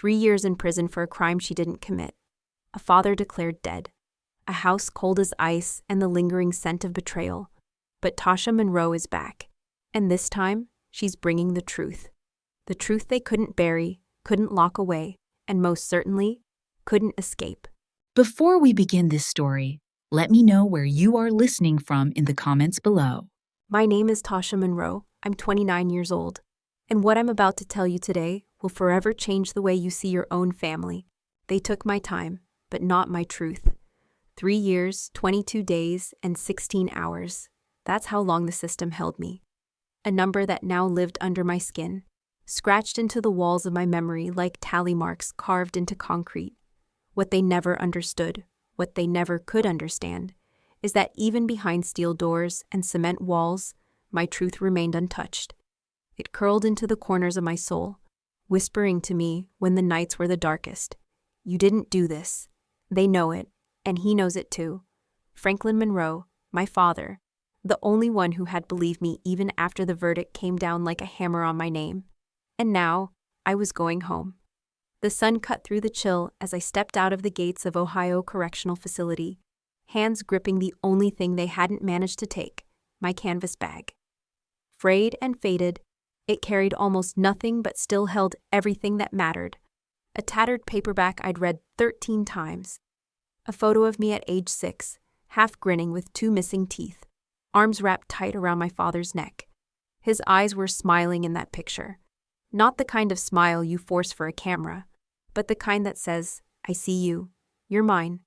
3 years in prison for a crime she didn't commit. A father declared dead. A house cold as ice and the lingering scent of betrayal. But Tasha Monroe is back. And this time, she's bringing the truth. The truth they couldn't bury, couldn't lock away, and most certainly, couldn't escape. Before we begin this story, let me know where you are listening from in the comments below. My name is Tasha Monroe. I'm 29 years old. And what I'm about to tell you today will forever change the way you see your own family. They took my time, but not my truth. 3 years, 22 days, and 16 hours. That's how long the system held me. A number that now lived under my skin, scratched into the walls of my memory like tally marks carved into concrete. What they never understood, what they never could understand, is that even behind steel doors and cement walls, my truth remained untouched. It curled into the corners of my soul, whispering to me when the nights were the darkest. You didn't do this. They know it, and he knows it too. Franklin Monroe, my father, the only one who had believed me even after the verdict came down like a hammer on my name. And now, I was going home. The sun cut through the chill as I stepped out of the gates of Ohio Correctional Facility, hands gripping the only thing they hadn't managed to take, my canvas bag. Frayed and faded, it carried almost nothing but still held everything that mattered. A tattered paperback I'd read 13 times. A photo of me at age 6, half grinning with 2 missing teeth, arms wrapped tight around my father's neck. His eyes were smiling in that picture. Not the kind of smile you force for a camera, but the kind that says, I see you. You're mine.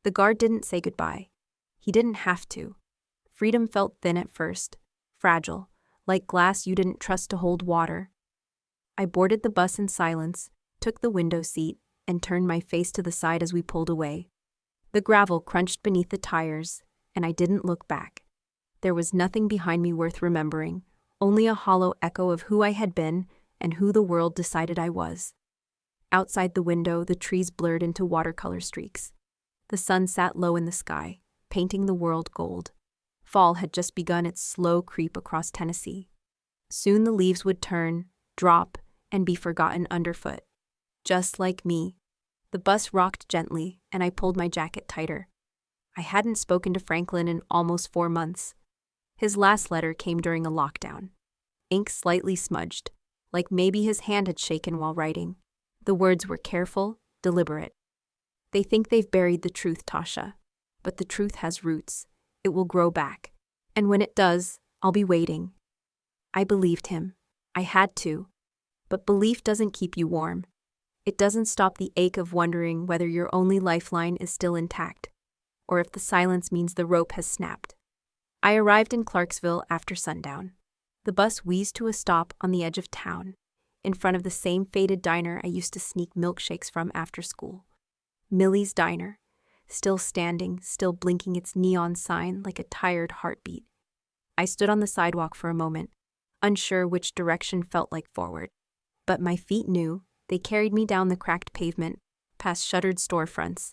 The guard didn't say goodbye. He didn't have to. Freedom felt thin at first, fragile, like glass you didn't trust to hold water. I boarded the bus in silence, took the window seat, and turned my face to the side as we pulled away. The gravel crunched beneath the tires, and I didn't look back. There was nothing behind me worth remembering, only a hollow echo of who I had been and who the world decided I was. Outside the window, the trees blurred into watercolor streaks. The sun sat low in the sky, painting the world gold. Fall had just begun its slow creep across Tennessee. Soon the leaves would turn, drop, and be forgotten underfoot. Just like me. The bus rocked gently, and I pulled my jacket tighter. I hadn't spoken to Franklin in almost 4 months. His last letter came during a lockdown. Ink slightly smudged, like maybe his hand had shaken while writing. The words were careful, deliberate. They think they've buried the truth, Tasha. But the truth has roots. It will grow back. And when it does, I'll be waiting. I believed him. I had to. But belief doesn't keep you warm. It doesn't stop the ache of wondering whether your only lifeline is still intact, or if the silence means the rope has snapped. I arrived in Clarksville after sundown. The bus wheezed to a stop on the edge of town, in front of the same faded diner I used to sneak milkshakes from after school. Millie's Diner, still standing, still blinking its neon sign like a tired heartbeat. I stood on the sidewalk for a moment, unsure which direction felt like forward. But my feet knew. They carried me down the cracked pavement, past shuttered storefronts,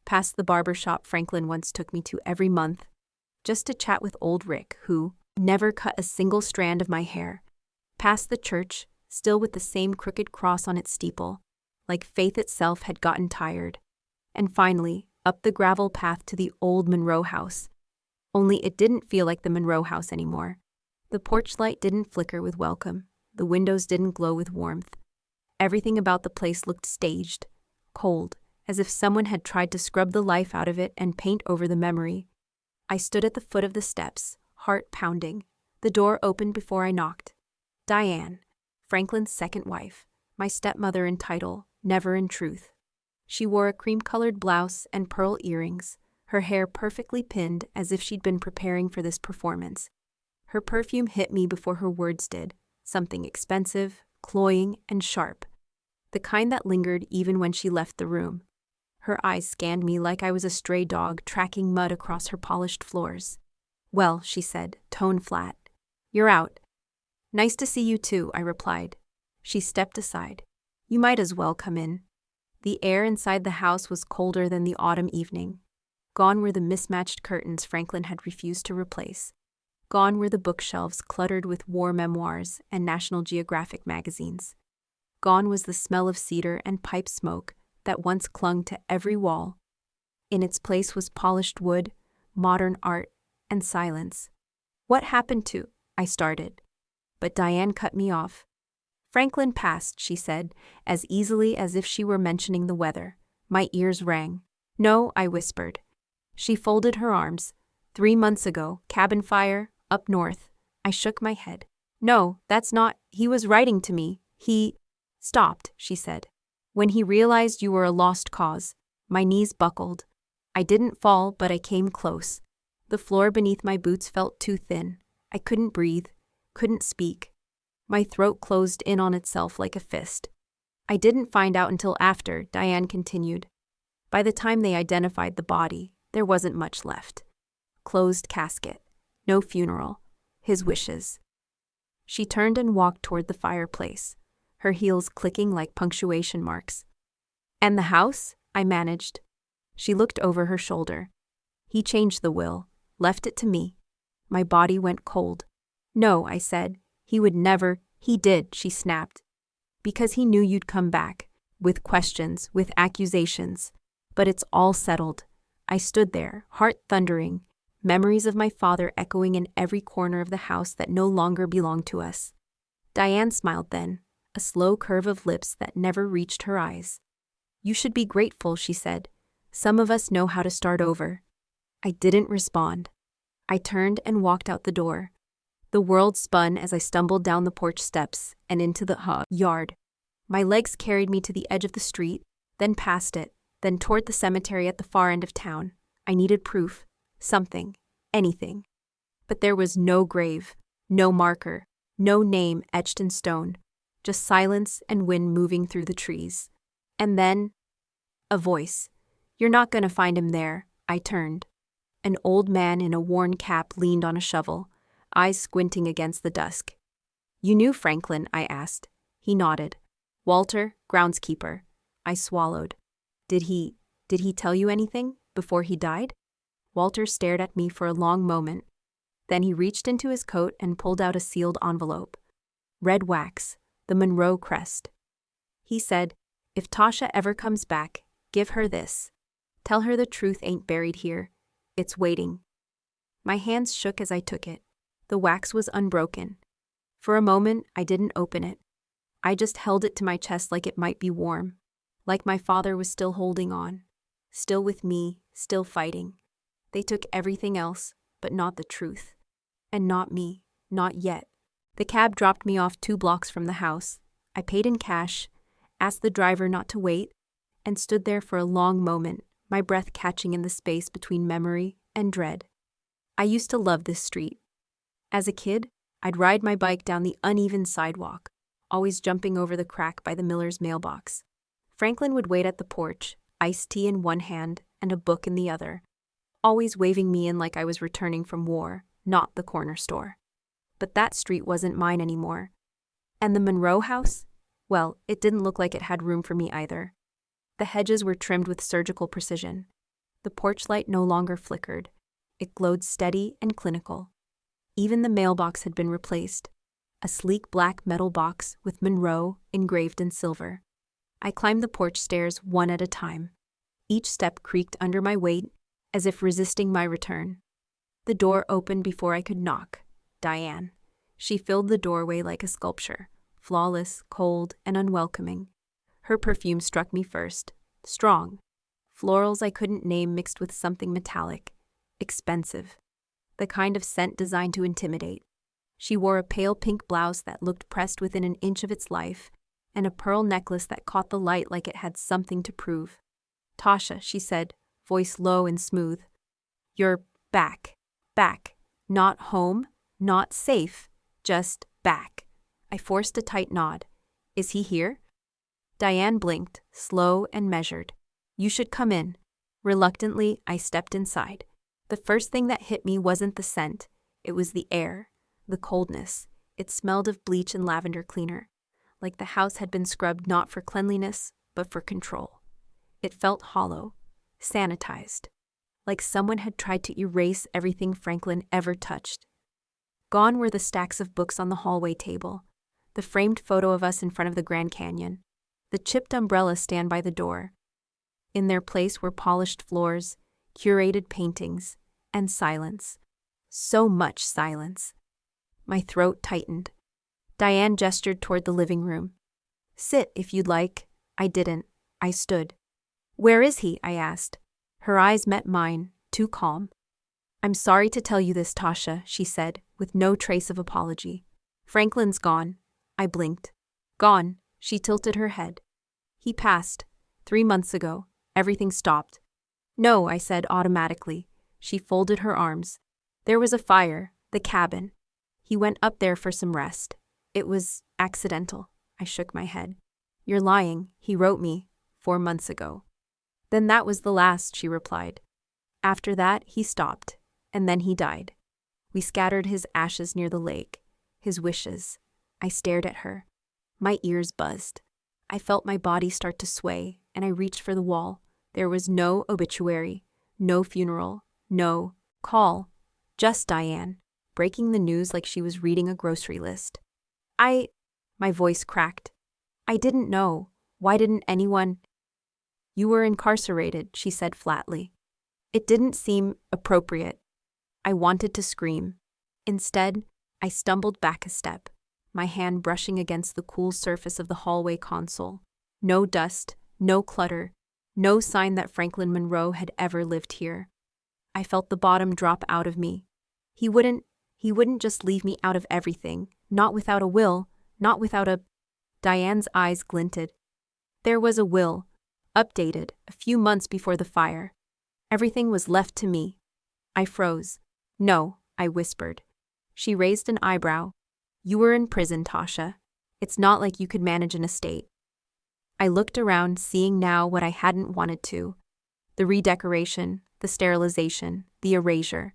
past the barber shop Franklin once took me to every month, just to chat with old Rick, who never cut a single strand of my hair, past the church, still with the same crooked cross on its steeple, like faith itself had gotten tired, and finally, up the gravel path to the old Monroe house. Only it didn't feel like the Monroe house anymore. The porch light didn't flicker with welcome, the windows didn't glow with warmth. Everything about the place looked staged, cold, as if someone had tried to scrub the life out of it and paint over the memory. I stood at the foot of the steps, heart pounding. The door opened before I knocked. Diane, Franklin's second wife, my stepmother in title, never in truth. She wore a cream-colored blouse and pearl earrings, her hair perfectly pinned as if she'd been preparing for this performance. Her perfume hit me before her words did, something expensive, cloying, and sharp, the kind that lingered even when she left the room. Her eyes scanned me like I was a stray dog tracking mud across her polished floors. Well, she said, tone flat. You're out. Nice to see you too, I replied. She stepped aside. You might as well come in. The air inside the house was colder than the autumn evening. Gone were the mismatched curtains Franklin had refused to replace. Gone were the bookshelves cluttered with war memoirs and National Geographic magazines. Gone was the smell of cedar and pipe smoke that once clung to every wall. In its place was polished wood, modern art, and silence. "What happened to?" I started. But Diane cut me off. "Franklin passed," she said, as easily as if she were mentioning the weather. My ears rang. "No," I whispered. She folded her arms. "3 months ago, cabin fire, up north." I shook my head. "No, that's not. He was writing to me. He stopped," she said. "When he realized you were a lost cause." My knees buckled. I didn't fall, but I came close. The floor beneath my boots felt too thin. I couldn't breathe, couldn't speak. My throat closed in on itself like a fist. "I didn't find out until after," Diane continued. "By the time they identified the body, there wasn't much left. Closed casket. No funeral. His wishes." She turned and walked toward the fireplace, her heels clicking like punctuation marks. "And the house?" I managed. She looked over her shoulder. "He changed the will, left it to me." My body went cold. "No," I said. "He would never." "He did," she snapped. "Because he knew you'd come back, with questions, with accusations. But it's all settled." I stood there, heart thundering, memories of my father echoing in every corner of the house that no longer belonged to us. Diane smiled then, a slow curve of lips that never reached her eyes. "You should be grateful," she said. "Some of us know how to start over." I didn't respond. I turned and walked out the door. The world spun as I stumbled down the porch steps and into the yard. My legs carried me to the edge of the street, then past it, then toward the cemetery at the far end of town. I needed proof, something, anything. But there was no grave, no marker, no name etched in stone, just silence and wind moving through the trees. And then, a voice. "You're not going to find him there." I turned. An old man in a worn cap leaned on a shovel, eyes squinting against the dusk. "You knew Franklin?" I asked. He nodded. "Walter, groundskeeper." I swallowed. Did he tell you anything before he died?" Walter stared at me for a long moment. Then he reached into his coat and pulled out a sealed envelope. Red wax, the Monroe crest. He said, "If Tasha ever comes back, give her this. Tell her the truth ain't buried here. It's waiting." My hands shook as I took it. The wax was unbroken. For a moment, I didn't open it. I just held it to my chest like it might be warm, like my father was still holding on, still with me, still fighting. They took everything else, but not the truth. And not me, not yet. The cab dropped me off 2 blocks from the house. I paid in cash, asked the driver not to wait, and stood there for a long moment, my breath catching in the space between memory and dread. I used to love this street. As a kid, I'd ride my bike down the uneven sidewalk, always jumping over the crack by the miller's mailbox. Franklin would wait at the porch, iced tea in one hand and a book in the other, always waving me in like I was returning from war, not the corner store. But that street wasn't mine anymore. And the Monroe house? Well, it didn't look like it had room for me either. The hedges were trimmed with surgical precision. The porch light no longer flickered. It glowed steady and clinical. Even the mailbox had been replaced, a sleek black metal box with Monroe engraved in silver. I climbed the porch stairs one at a time. Each step creaked under my weight, as if resisting my return. The door opened before I could knock. Diane. She filled the doorway like a sculpture, flawless, cold, and unwelcoming. Her perfume struck me first, strong. Florals I couldn't name mixed with something metallic, expensive. The kind of scent designed to intimidate. She wore a pale pink blouse that looked pressed within an inch of its life, and a pearl necklace that caught the light like it had something to prove. "Tasha," she said, voice low and smooth. "You're back. Back. Not home, not safe, just back." I forced a tight nod. "Is he here?" Diane blinked, slow and measured. "You should come in." Reluctantly, I stepped inside. The first thing that hit me wasn't the scent. It was the air, the coldness. It smelled of bleach and lavender cleaner, like the house had been scrubbed not for cleanliness, but for control. It felt hollow, sanitized, like someone had tried to erase everything Franklin ever touched. Gone were the stacks of books on the hallway table, the framed photo of us in front of the Grand Canyon, the chipped umbrella stand by the door. In their place were polished floors, curated paintings, and silence. So much silence. My throat tightened. Diane gestured toward the living room. "Sit, if you'd like." I didn't. I stood. "Where is he?" I asked. Her eyes met mine, too calm. "I'm sorry to tell you this, Tasha," she said, with no trace of apology. "Franklin's gone." I blinked. "Gone?" She tilted her head. "He passed. 3 months ago. Everything stopped." "No," I said automatically. She folded her arms. "There was a fire, the cabin. He went up there for some rest. It was accidental." I shook my head. "You're lying. He wrote me 4 months ago." "Then that was the last," she replied. "After that, he stopped, and then he died. We scattered his ashes near the lake. His wishes." I stared at her. My ears buzzed. I felt my body start to sway, and I reached for the wall. There was no obituary, no funeral, no call, just Diane, breaking the news like she was reading a grocery list. My voice cracked. "I didn't know. Why didn't anyone—" "You were incarcerated," she said flatly. It didn't seem appropriate. I wanted to scream. Instead, I stumbled back a step, my hand brushing against the cool surface of the hallway console. No dust, no clutter, no sign that Franklin Monroe had ever lived here. I felt the bottom drop out of me. He wouldn't just leave me out of everything, not without a will, not without a— Diane's eyes glinted. There was a will, updated a few months before the fire. Everything was left to me. I froze. "No," I whispered. She raised an eyebrow. "You were in prison, Tasha. It's not like you could manage an estate." I looked around, seeing now what I hadn't wanted to. The redecoration, the sterilization, the erasure.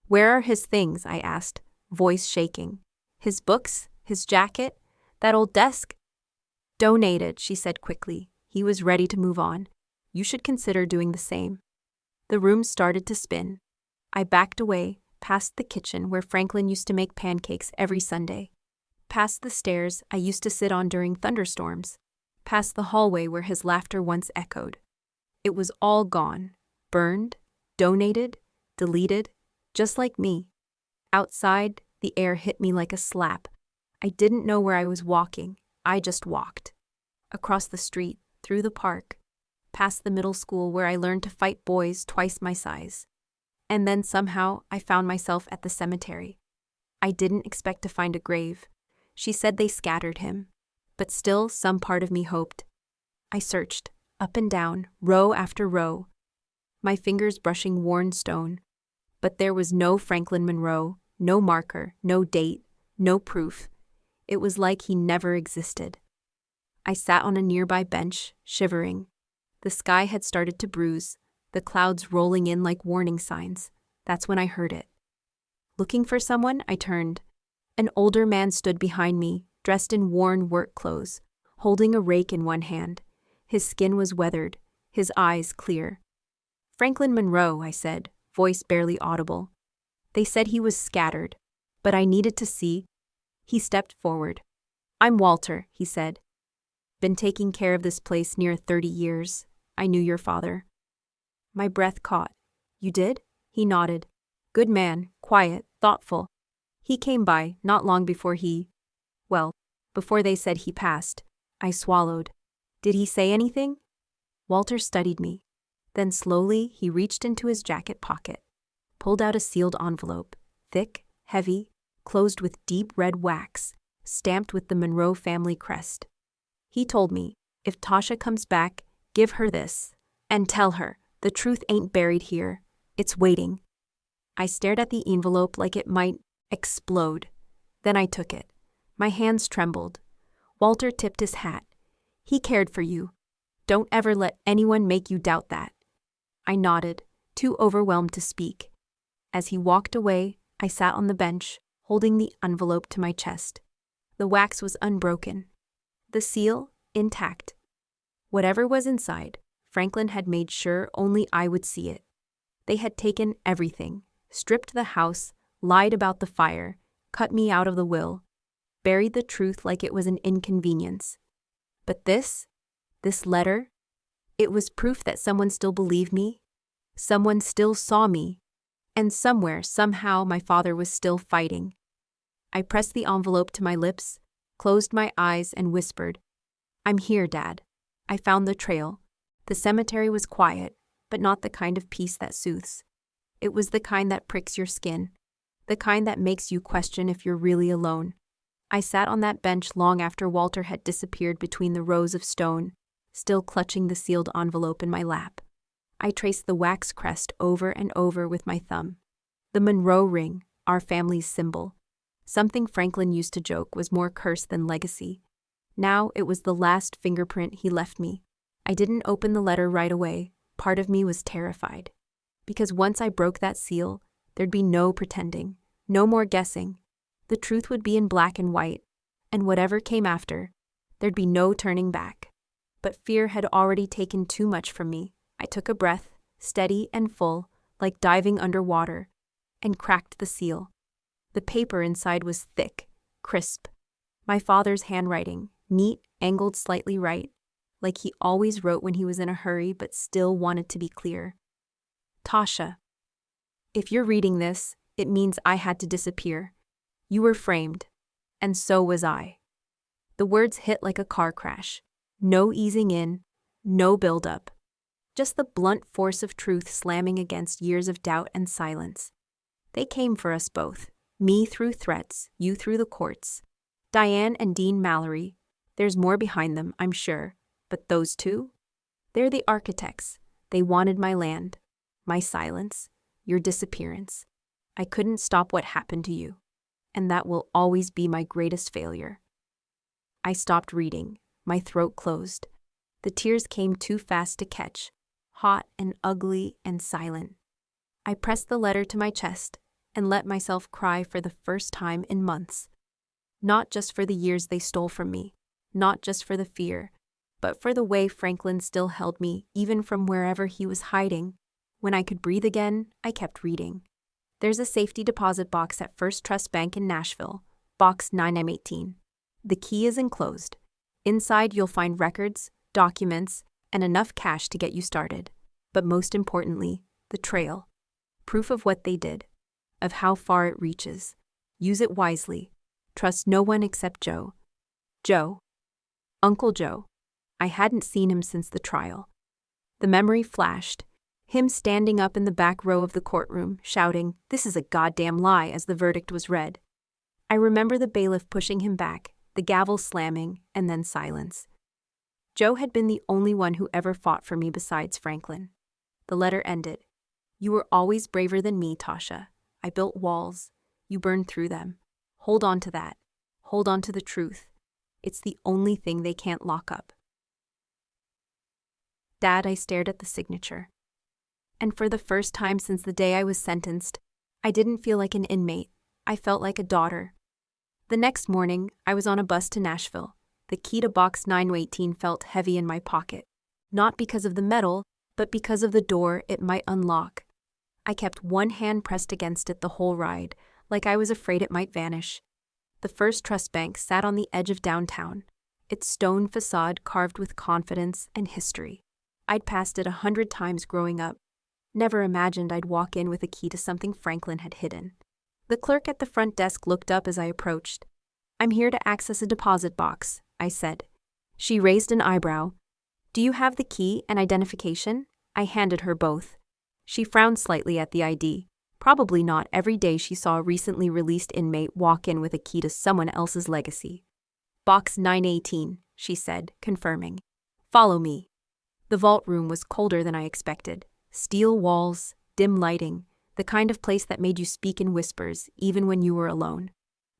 "Where are his things?" I asked, voice shaking. "His books? His jacket? That old desk?" "Donated," she said quickly. "He was ready to move on. You should consider doing the same." The room started to spin. I backed away, past the kitchen where Franklin used to make pancakes every Sunday, past the stairs I used to sit on during thunderstorms, past the hallway where his laughter once echoed. It was all gone, burned, donated, deleted, just like me. Outside, the air hit me like a slap. I didn't know where I was walking. I just walked. Across the street, through the park, past the middle school where I learned to fight boys twice my size. And then somehow I found myself at the cemetery. I didn't expect to find a grave. She said they scattered him. But still, some part of me hoped. I searched, up and down, row after row, my fingers brushing worn stone. But there was no Franklin Monroe, no marker, no date, no proof. It was like he never existed. I sat on a nearby bench, shivering. The sky had started to bruise, the clouds rolling in like warning signs. That's when I heard it. Looking for someone, I turned. An older man stood behind me, dressed in worn work clothes, holding a rake in one hand. His skin was weathered, his eyes clear. "Franklin Monroe," I said, voice barely audible. "They said he was scattered, but I needed to see." He stepped forward. "I'm Walter," he said. "Been taking care of this place near 30 years. I knew your father." My breath caught. "You did?" He nodded. "Good man, quiet, thoughtful. He came by not long before before they said he passed." I swallowed. "Did he say anything?" Walter studied me. Then slowly he reached into his jacket pocket, pulled out a sealed envelope, thick, heavy, closed with deep red wax, stamped with the Monroe family crest. He told me, "If Tasha comes back, give her this, and tell her, the truth ain't buried here. It's waiting." I stared at the envelope like it might explode. Then I took it. My hands trembled. Walter tipped his hat. "He cared for you. Don't ever let anyone make you doubt that." I nodded, too overwhelmed to speak. As he walked away, I sat on the bench, holding the envelope to my chest. The wax was unbroken. The seal, intact. Whatever was inside, Franklin had made sure only I would see it. They had taken everything, stripped the house, lied about the fire, cut me out of the will. buried the truth like it was an inconvenience. But this letter, it was proof that someone still believed me, someone still saw me, and somewhere, somehow, my father was still fighting. I pressed the envelope to my lips, closed my eyes, and whispered, "I'm here, Dad. I found the trail." The cemetery was quiet, but not the kind of peace that soothes. It was the kind that pricks your skin, the kind that makes you question if you're really alone. I sat on that bench long after Walter had disappeared between the rows of stone, still clutching the sealed envelope in my lap. I traced the wax crest over and over with my thumb. The Monroe ring, our family's symbol. Something Franklin used to joke was more curse than legacy. Now it was the last fingerprint he left me. I didn't open the letter right away. Part of me was terrified. Because once I broke that seal, there'd be no pretending, no more guessing. The truth would be in black and white, and whatever came after, there'd be no turning back. But fear had already taken too much from me. I took a breath, steady and full, like diving underwater, and cracked the seal. The paper inside was thick, crisp. My father's handwriting, neat, angled slightly right, like he always wrote when he was in a hurry but still wanted to be clear. Tasha, if you're reading this, it means I had to disappear. You were framed, and so was I. The words hit like a car crash. No easing in, no build-up. Just the blunt force of truth slamming against years of doubt and silence. They came for us both, me through threats, you through the courts. Diane and Dean Mallory, there's more behind them, I'm sure, but those two? They're the architects. They wanted my land, my silence, your disappearance. I couldn't stop what happened to you, and that will always be my greatest failure. I stopped reading, my throat closed. The tears came too fast to catch, hot and ugly and silent. I pressed the letter to my chest and let myself cry for the first time in months. Not just for the years they stole from me, not just for the fear, but for the way Franklin still held me, even from wherever he was hiding. When I could breathe again, I kept reading. There's a safety deposit box at First Trust Bank in Nashville, box 9918. The key is enclosed. Inside you'll find records, documents, and enough cash to get you started. But most importantly, the trail. Proof of what they did, of how far it reaches. Use it wisely. Trust no one except Joe. Joe. Uncle Joe. I hadn't seen him since the trial. The memory flashed. Him standing up in the back row of the courtroom, shouting, "This is a goddamn lie," as the verdict was read. I remember the bailiff pushing him back, the gavel slamming, and then silence. Joe had been the only one who ever fought for me besides Franklin. The letter ended. "You were always braver than me, Tasha. I built walls. You burned through them. Hold on to that. Hold on to the truth. It's the only thing they can't lock up." Dad, I stared at the signature. And for the first time since the day I was sentenced, I didn't feel like an inmate. I felt like a daughter. The next morning, I was on a bus to Nashville. The key to box 918 felt heavy in my pocket. Not because of the metal, but because of the door it might unlock. I kept one hand pressed against it the whole ride, like I was afraid it might vanish. The First Trust Bank sat on the edge of downtown, its stone facade carved with confidence and history. I'd passed it 100 times growing up. Never imagined I'd walk in with a key to something Franklin had hidden. The clerk at the front desk looked up as I approached. "I'm here to access a deposit box," I said. She raised an eyebrow. "Do you have the key and identification?" I handed her both. She frowned slightly at the ID. Probably not every day she saw a recently released inmate walk in with a key to someone else's legacy. "Box 918, she said, confirming. "Follow me." The vault room was colder than I expected. Steel walls, dim lighting, the kind of place that made you speak in whispers, even when you were alone.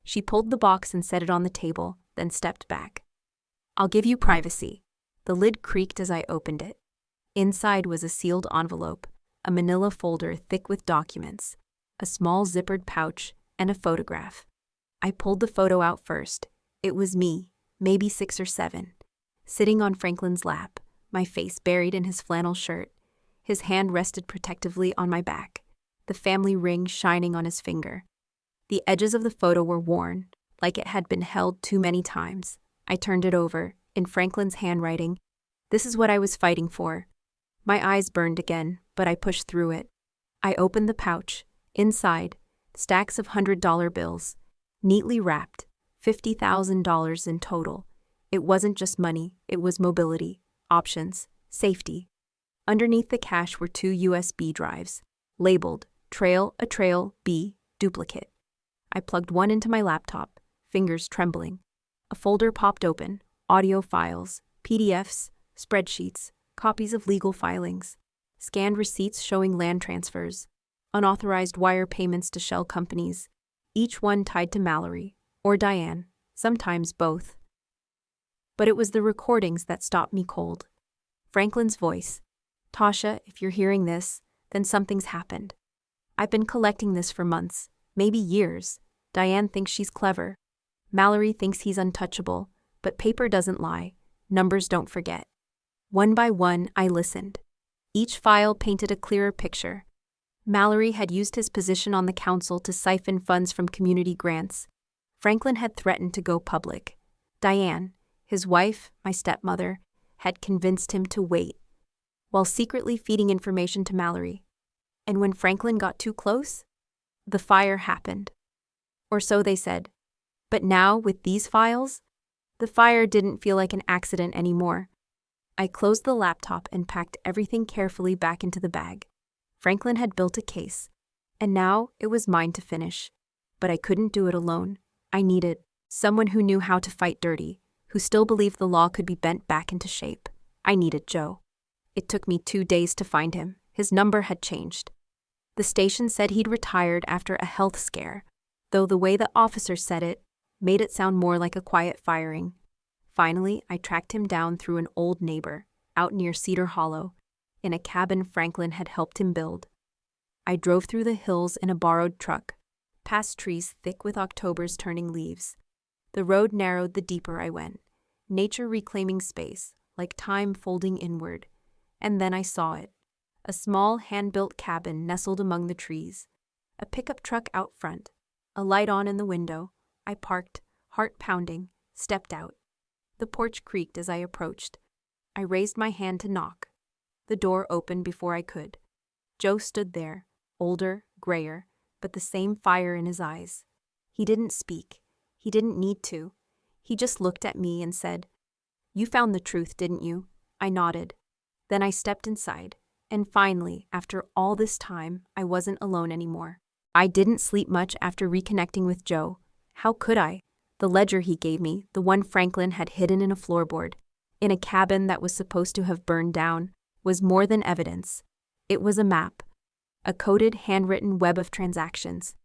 She pulled the box and set it on the table, then stepped back. "I'll give you privacy." The lid creaked as I opened it. Inside was a sealed envelope, a manila folder thick with documents, a small zippered pouch, and a photograph. I pulled the photo out first. It was me, maybe 6 or 7, sitting on Franklin's lap, my face buried in his flannel shirt. His hand rested protectively on my back, the family ring shining on his finger. The edges of the photo were worn, like it had been held too many times. I turned it over, in Franklin's handwriting. This is what I was fighting for. My eyes burned again, but I pushed through it. I opened the pouch. Inside, stacks of $100 bills, neatly wrapped, $50,000 in total. It wasn't just money, it was mobility, options, safety. Underneath the cash were 2 USB drives, labeled Trail B, duplicate. I plugged one into my laptop, fingers trembling. A folder popped open, audio files, PDFs, spreadsheets, copies of legal filings, scanned receipts showing land transfers, unauthorized wire payments to shell companies, each one tied to Mallory, or Diane, sometimes both. But it was the recordings that stopped me cold. Franklin's voice. Tasha, if you're hearing this, then something's happened. I've been collecting this for months, maybe years. Diane thinks she's clever. Mallory thinks he's untouchable, but paper doesn't lie, numbers don't forget. One by one, I listened. Each file painted a clearer picture. Mallory had used his position on the council to siphon funds from community grants. Franklin had threatened to go public. Diane, his wife, my stepmother, had convinced him to wait, while secretly feeding information to Mallory. And when Franklin got too close, the fire happened. Or so they said. But now, with these files, the fire didn't feel like an accident anymore. I closed the laptop and packed everything carefully back into the bag. Franklin had built a case, and now it was mine to finish. But I couldn't do it alone. I needed someone who knew how to fight dirty, who still believed the law could be bent back into shape. I needed Joe. It took me 2 days to find him. His number had changed. The station said he'd retired after a health scare, though the way the officer said it made it sound more like a quiet firing. Finally, I tracked him down through an old neighbor, out near Cedar Hollow, in a cabin Franklin had helped him build. I drove through the hills in a borrowed truck, past trees thick with October's turning leaves. The road narrowed the deeper I went, nature reclaiming space, like time folding inward. And then I saw it. A small, hand-built cabin nestled among the trees. A pickup truck out front. A light on in the window. I parked, heart pounding, stepped out. The porch creaked as I approached. I raised my hand to knock. The door opened before I could. Joe stood there, older, grayer, but the same fire in his eyes. He didn't speak. He didn't need to. He just looked at me and said, "You found the truth, didn't you?" I nodded. Then I stepped inside, and finally, after all this time, I wasn't alone anymore. I didn't sleep much after reconnecting with Joe. How could I? The ledger he gave me, the one Franklin had hidden in a floorboard, in a cabin that was supposed to have burned down, was more than evidence. It was a map, a coded, handwritten web of transactions,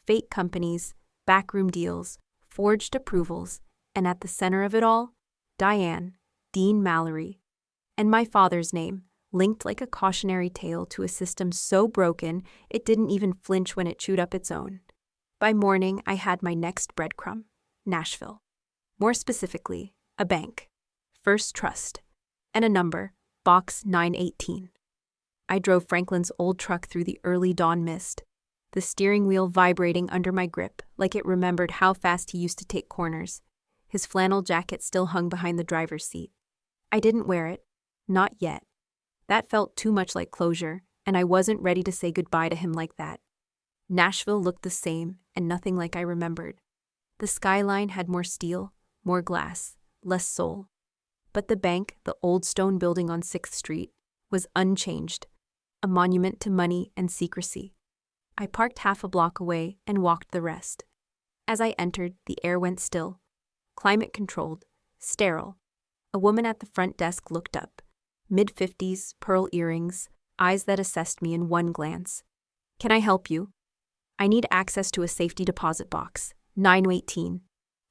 fake companies, backroom deals, forged approvals, and at the center of it all, Diane, Dean Mallory, and my father's name, linked like a cautionary tale to a system so broken it didn't even flinch when it chewed up its own. By morning, I had my next breadcrumb, Nashville. More specifically, a bank, First Trust, and a number, Box 918. I drove Franklin's old truck through the early dawn mist, the steering wheel vibrating under my grip like it remembered how fast he used to take corners. His flannel jacket still hung behind the driver's seat. I didn't wear it. Not yet. That felt too much like closure, and I wasn't ready to say goodbye to him like that. Nashville looked the same, and nothing like I remembered. The skyline had more steel, more glass, less soul. But the bank, the old stone building on 6th Street, was unchanged, a monument to money and secrecy. I parked half a block away and walked the rest. As I entered, the air went still, climate-controlled, sterile. A woman at the front desk looked up, mid-50s, pearl earrings, eyes that assessed me in one glance. "Can I help you?" "I need access to a safety deposit box, 918.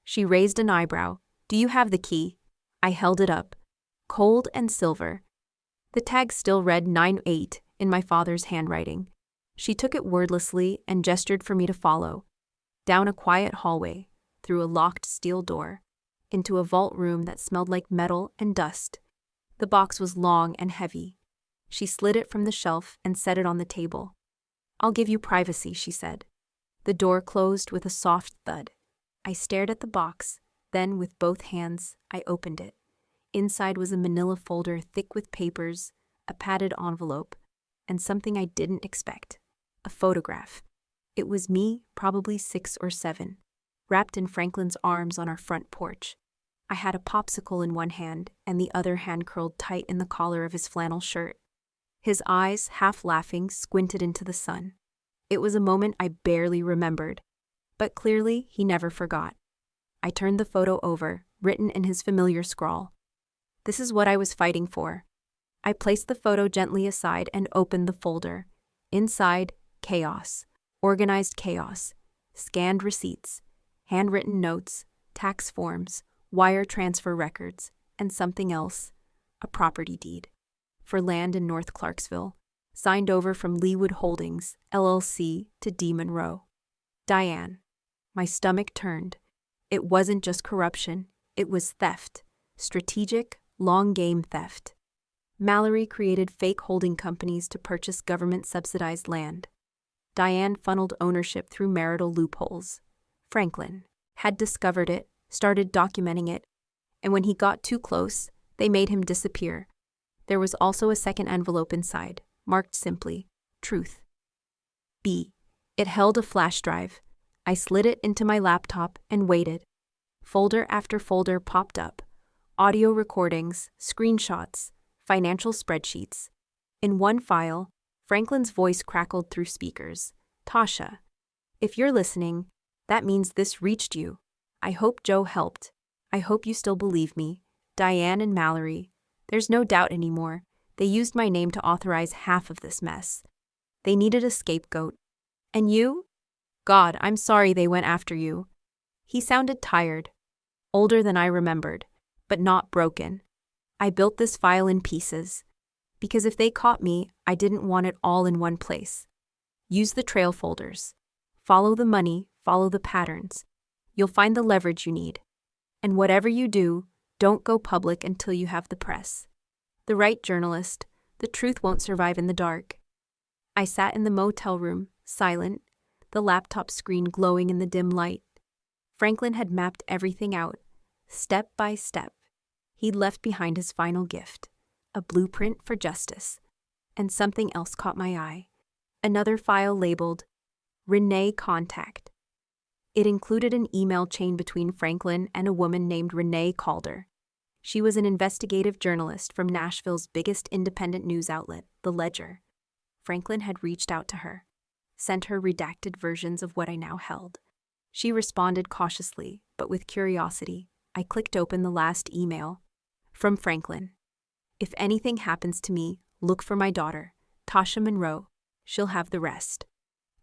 She raised an eyebrow. "Do you have the key?" I held it up, cold and silver. The tag still read 98 in my father's handwriting. She took it wordlessly and gestured for me to follow, down a quiet hallway, through a locked steel door, into a vault room that smelled like metal and dust. The box was long and heavy. She slid it from the shelf and set it on the table. "I'll give you privacy," she said. The door closed with a soft thud. I stared at the box, then with both hands, I opened it. Inside was a manila folder thick with papers, a padded envelope, and something I didn't expect. A photograph. It was me, probably 6 or 7, wrapped in Franklin's arms on our front porch. I had a popsicle in one hand and the other hand curled tight in the collar of his flannel shirt. His eyes, half laughing, squinted into the sun. It was a moment I barely remembered, but clearly he never forgot. I turned the photo over, written in his familiar scrawl. This is what I was fighting for. I placed the photo gently aside and opened the folder. Inside, chaos. Organized chaos. Scanned receipts. Handwritten notes. Tax forms. Wire transfer records. And something else. A property deed. For land in North Clarksville. Signed over from Leewood Holdings, LLC, to D. Monroe. Diane. My stomach turned. It wasn't just corruption. It was theft. Strategic, long-game theft. Mallory created fake holding companies to purchase government-subsidized land. Diane funneled ownership through marital loopholes. Franklin had discovered it, started documenting it, and when he got too close, they made him disappear. There was also a second envelope inside, marked simply, Truth. B. It held a flash drive. I slid it into my laptop and waited. Folder after folder popped up. Audio recordings, screenshots, financial spreadsheets. In one file, Franklin's voice crackled through speakers. Tasha, if you're listening, that means this reached you. I hope Joe helped. I hope you still believe me. Diane and Mallory. There's no doubt anymore. They used my name to authorize half of this mess. They needed a scapegoat. And you? God, I'm sorry they went after you. He sounded tired. Older than I remembered, but not broken. I built this file in pieces. Because if they caught me, I didn't want it all in one place. Use the trail folders. Follow the money, follow the patterns. You'll find the leverage you need. And whatever you do, don't go public until you have the press. The right journalist, the truth won't survive in the dark. I sat in the motel room, silent, the laptop screen glowing in the dim light. Franklin had mapped everything out, step by step. He'd left behind his final gift, a blueprint for justice. And something else caught my eye. Another file labeled, Renee Contact. It included an email chain between Franklin and a woman named Renee Calder. She was an investigative journalist from Nashville's biggest independent news outlet, The Ledger. Franklin had reached out to her, sent her redacted versions of what I now held. She responded cautiously, but with curiosity. I clicked open the last email. From Franklin. If anything happens to me, look for my daughter, Tasha Monroe. She'll have the rest.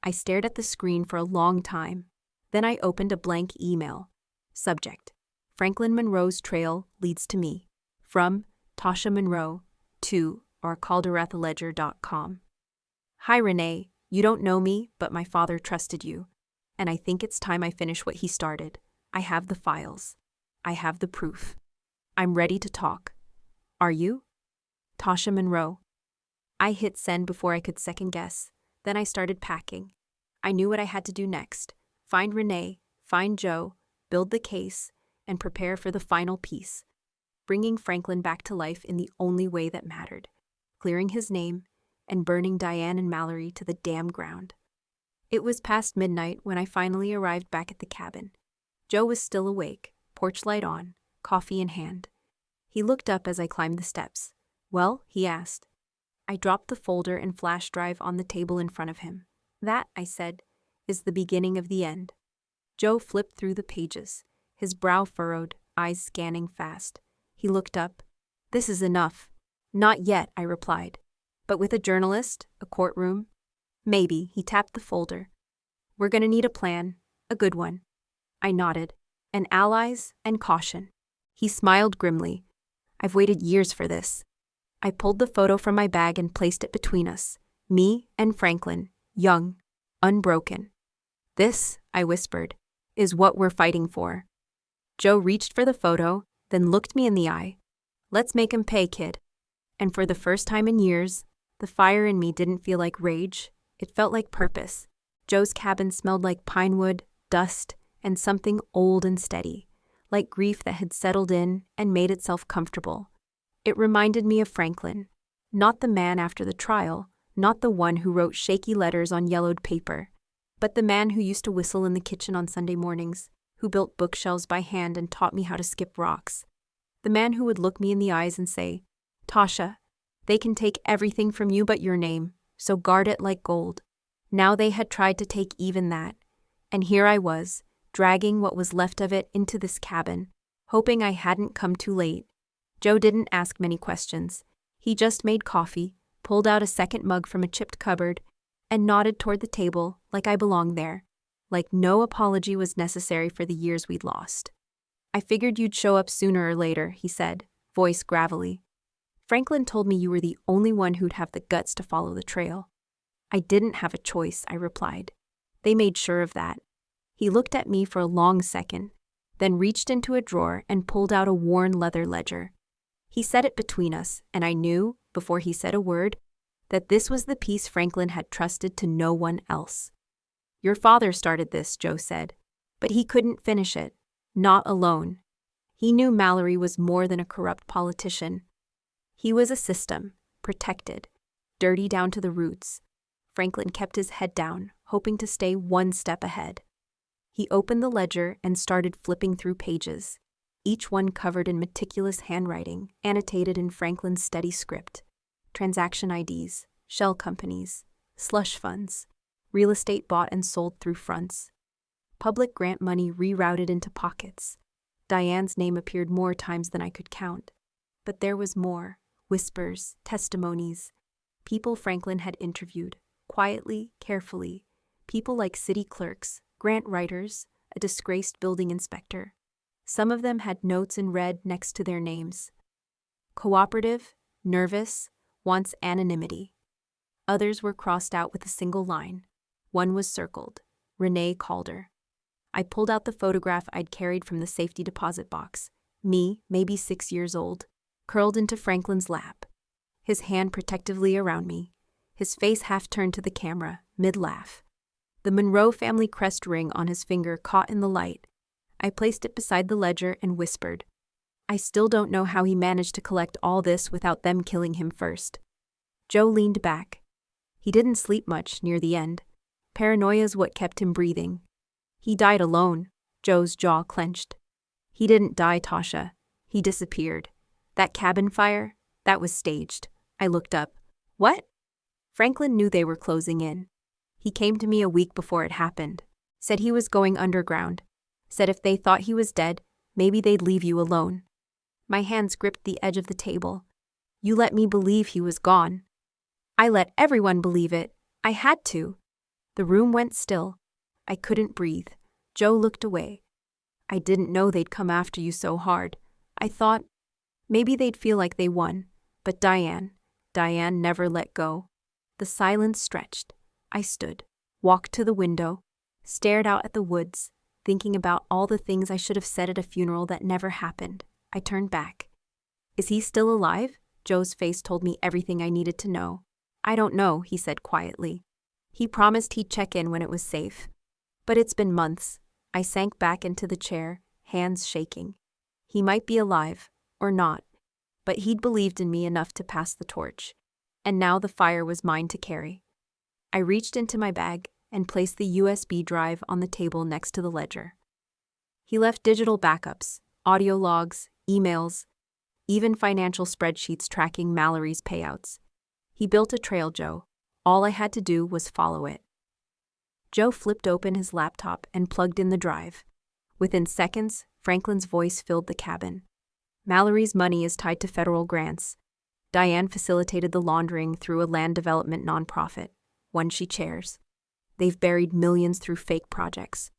I stared at the screen for a long time. Then I opened a blank email. Subject: Franklin Monroe's trail leads to me. From Tasha Monroe to calderattheledger.com. Hi Renee, you don't know me, but my father trusted you. And I think it's time I finish what he started. I have the files. I have the proof. I'm ready to talk. Are you? Tasha Monroe. I hit send before I could second guess. Then I started packing. I knew what I had to do next. Find Renee, find Joe, build the case, and prepare for the final piece. Bringing Franklin back to life in the only way that mattered. Clearing his name and burning Diane and Mallory to the damn ground. It was past midnight when I finally arrived back at the cabin. Joe was still awake, porch light on, coffee in hand. He looked up as I climbed the steps. Well, he asked. I dropped the folder and flash drive on the table in front of him. That, I said, is the beginning of the end. Joe flipped through the pages, his brow furrowed, eyes scanning fast. He looked up. This is enough. Not yet, I replied. But with a journalist, a courtroom? Maybe, he tapped the folder. We're gonna need a plan, a good one. I nodded. And allies and caution. He smiled grimly. I've waited years for this. I pulled the photo from my bag and placed it between us. Me and Franklin, young, unbroken. This, I whispered, is what we're fighting for. Joe reached for the photo, then looked me in the eye. Let's make him pay, kid. And for the first time in years, the fire in me didn't feel like rage. It felt like purpose. Joe's cabin smelled like pine wood, dust, and something old and steady, like grief that had settled in and made itself comfortable. It reminded me of Franklin, not the man after the trial, not the one who wrote shaky letters on yellowed paper, but the man who used to whistle in the kitchen on Sunday mornings, who built bookshelves by hand and taught me how to skip rocks. The man who would look me in the eyes and say, "Tasha, they can take everything from you but your name, so guard it like gold." Now they had tried to take even that, and here I was, dragging what was left of it into this cabin, hoping I hadn't come too late. Joe didn't ask many questions. He just made coffee, pulled out a second mug from a chipped cupboard, and nodded toward the table like I belonged there, like no apology was necessary for the years we'd lost. "I figured you'd show up sooner or later," he said, voice gravelly. "Franklin told me you were the only one who'd have the guts to follow the trail." "I didn't have a choice," I replied. "They made sure of that." He looked at me for a long second, then reached into a drawer and pulled out a worn leather ledger. He set it between us, and I knew, before he said a word, that this was the piece Franklin had trusted to no one else. "Your father started this," Joe said, "but he couldn't finish it. Not alone. He knew Mallory was more than a corrupt politician. He was a system, protected, dirty down to the roots." Franklin kept his head down, hoping to stay one step ahead. He opened the ledger and started flipping through pages, each one covered in meticulous handwriting, annotated in Franklin's steady script. Transaction IDs, shell companies, slush funds, real estate bought and sold through fronts. Public grant money rerouted into pockets. Diane's name appeared more times than I could count. But there was more: whispers, testimonies, people Franklin had interviewed, quietly, carefully, people like city clerks, grant writers, a disgraced building inspector. Some of them had notes in red next to their names. Cooperative, nervous, wants anonymity. Others were crossed out with a single line. One was circled: Renee Calder. I pulled out the photograph I'd carried from the safety deposit box. Me, maybe 6 years old, curled into Franklin's lap, his hand protectively around me, his face half turned to the camera, mid-laugh. The Monroe family crest ring on his finger caught in the light. I placed it beside the ledger and whispered, "I still don't know how he managed to collect all this without them killing him first." Joe leaned back. He didn't sleep much near the end. Paranoia's what kept him breathing. "He died alone." Joe's jaw clenched. "He didn't die, Tasha. He disappeared. That cabin fire, that was staged." I looked up. "What?" Franklin knew they were closing in. He came to me a week before it happened. Said he was going underground. Said if they thought he was dead, maybe they'd leave you alone. My hands gripped the edge of the table. "You let me believe he was gone." "I let everyone believe it. I had to." The room went still. I couldn't breathe. Joe looked away. "I didn't know they'd come after you so hard. I thought maybe they'd feel like they won. But Diane never let go." The silence stretched. I stood, walked to the window, stared out at the woods, thinking about all the things I should have said at a funeral that never happened. I turned back. "Is he still alive?" Joe's face told me everything I needed to know. "I don't know," he said quietly. "He promised he'd check in when it was safe. But it's been months." I sank back into the chair, hands shaking. He might be alive, or not, but he'd believed in me enough to pass the torch. And now the fire was mine to carry. I reached into my bag and placed the USB drive on the table next to the ledger. He left digital backups, audio logs, emails, even financial spreadsheets tracking Mallory's payouts. He built a trail, Joe. All I had to do was follow it. Joe flipped open his laptop and plugged in the drive. Within seconds, Franklin's voice filled the cabin. "Mallory's money is tied to federal grants. Diane facilitated the laundering through a land development nonprofit, one she chairs. They've buried millions through fake projects.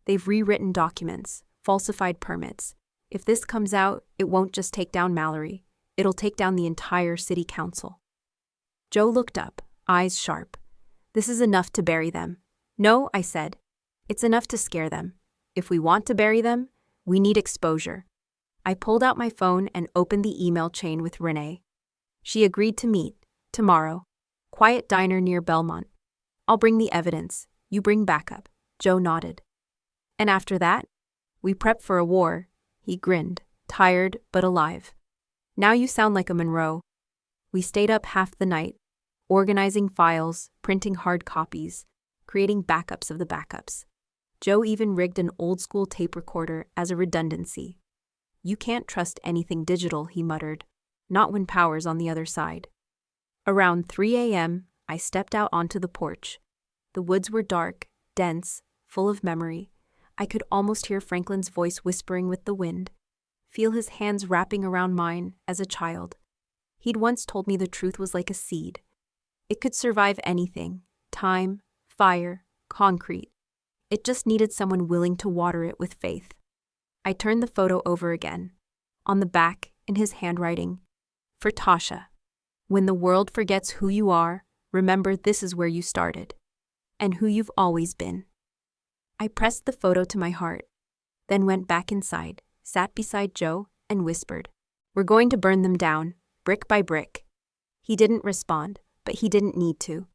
They've rewritten documents, falsified permits. If this comes out, it won't just take down Mallory. It'll take down the entire city council." Joe looked up, eyes sharp. "This is enough to bury them." "No," I said. "It's enough to scare them. If we want to bury them, we need exposure." I pulled out my phone and opened the email chain with Renee. She agreed to meet, tomorrow. Quiet diner near Belmont. "I'll bring the evidence. You bring backup." Joe nodded. And after that, we prepped for a war. He grinned, tired but alive. Now you sound like a Monroe. We stayed up half the night, organizing files, printing hard copies, creating backups of the backups. Joe even rigged an old-school tape recorder as a redundancy. You can't trust anything digital, he muttered, not when power's on the other side. Around 3 a.m., I stepped out onto the porch. The woods were dark, dense, full of memory. I could almost hear Franklin's voice whispering with the wind, feel his hands wrapping around mine as a child. He'd once told me the truth was like a seed. It could survive anything, time, fire, concrete. It just needed someone willing to water it with faith. I turned the photo over again. On the back, in his handwriting, for Tasha. When the world forgets who you are, remember this is where you started. And who you've always been. I pressed the photo to my heart, then went back inside, sat beside Joe, and whispered, "We're going to burn them down, brick by brick." He didn't respond, but he didn't need to.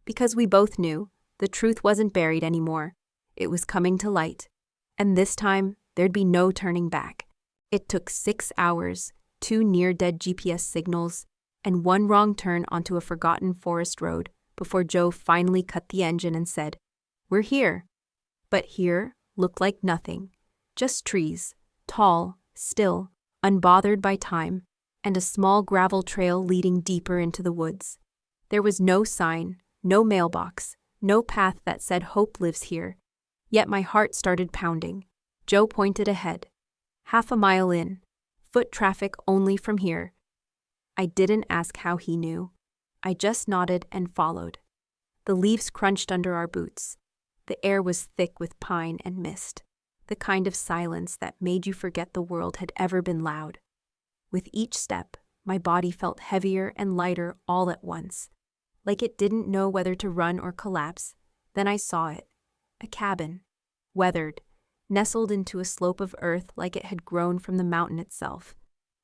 Because we both knew, the truth wasn't buried anymore. It was coming to light. And this time, there'd be no turning back. It took 6 hours, 2 near-dead GPS signals, and 1 wrong turn onto a forgotten forest road before Joe finally cut the engine and said, "We're here." But here looked like nothing. Just trees, tall, still, unbothered by time, and a small gravel trail leading deeper into the woods. There was no sign, no mailbox, no path that said hope lives here. Yet my heart started pounding. Joe pointed ahead. Half a mile in. Foot traffic only from here. I didn't ask how he knew. I just nodded and followed. The leaves crunched under our boots. The air was thick with pine and mist. The kind of silence that made you forget the world had ever been loud. With each step, my body felt heavier and lighter all at once. Like it didn't know whether to run or collapse. Then I saw it. A cabin. Weathered. Nestled into a slope of earth like it had grown from the mountain itself.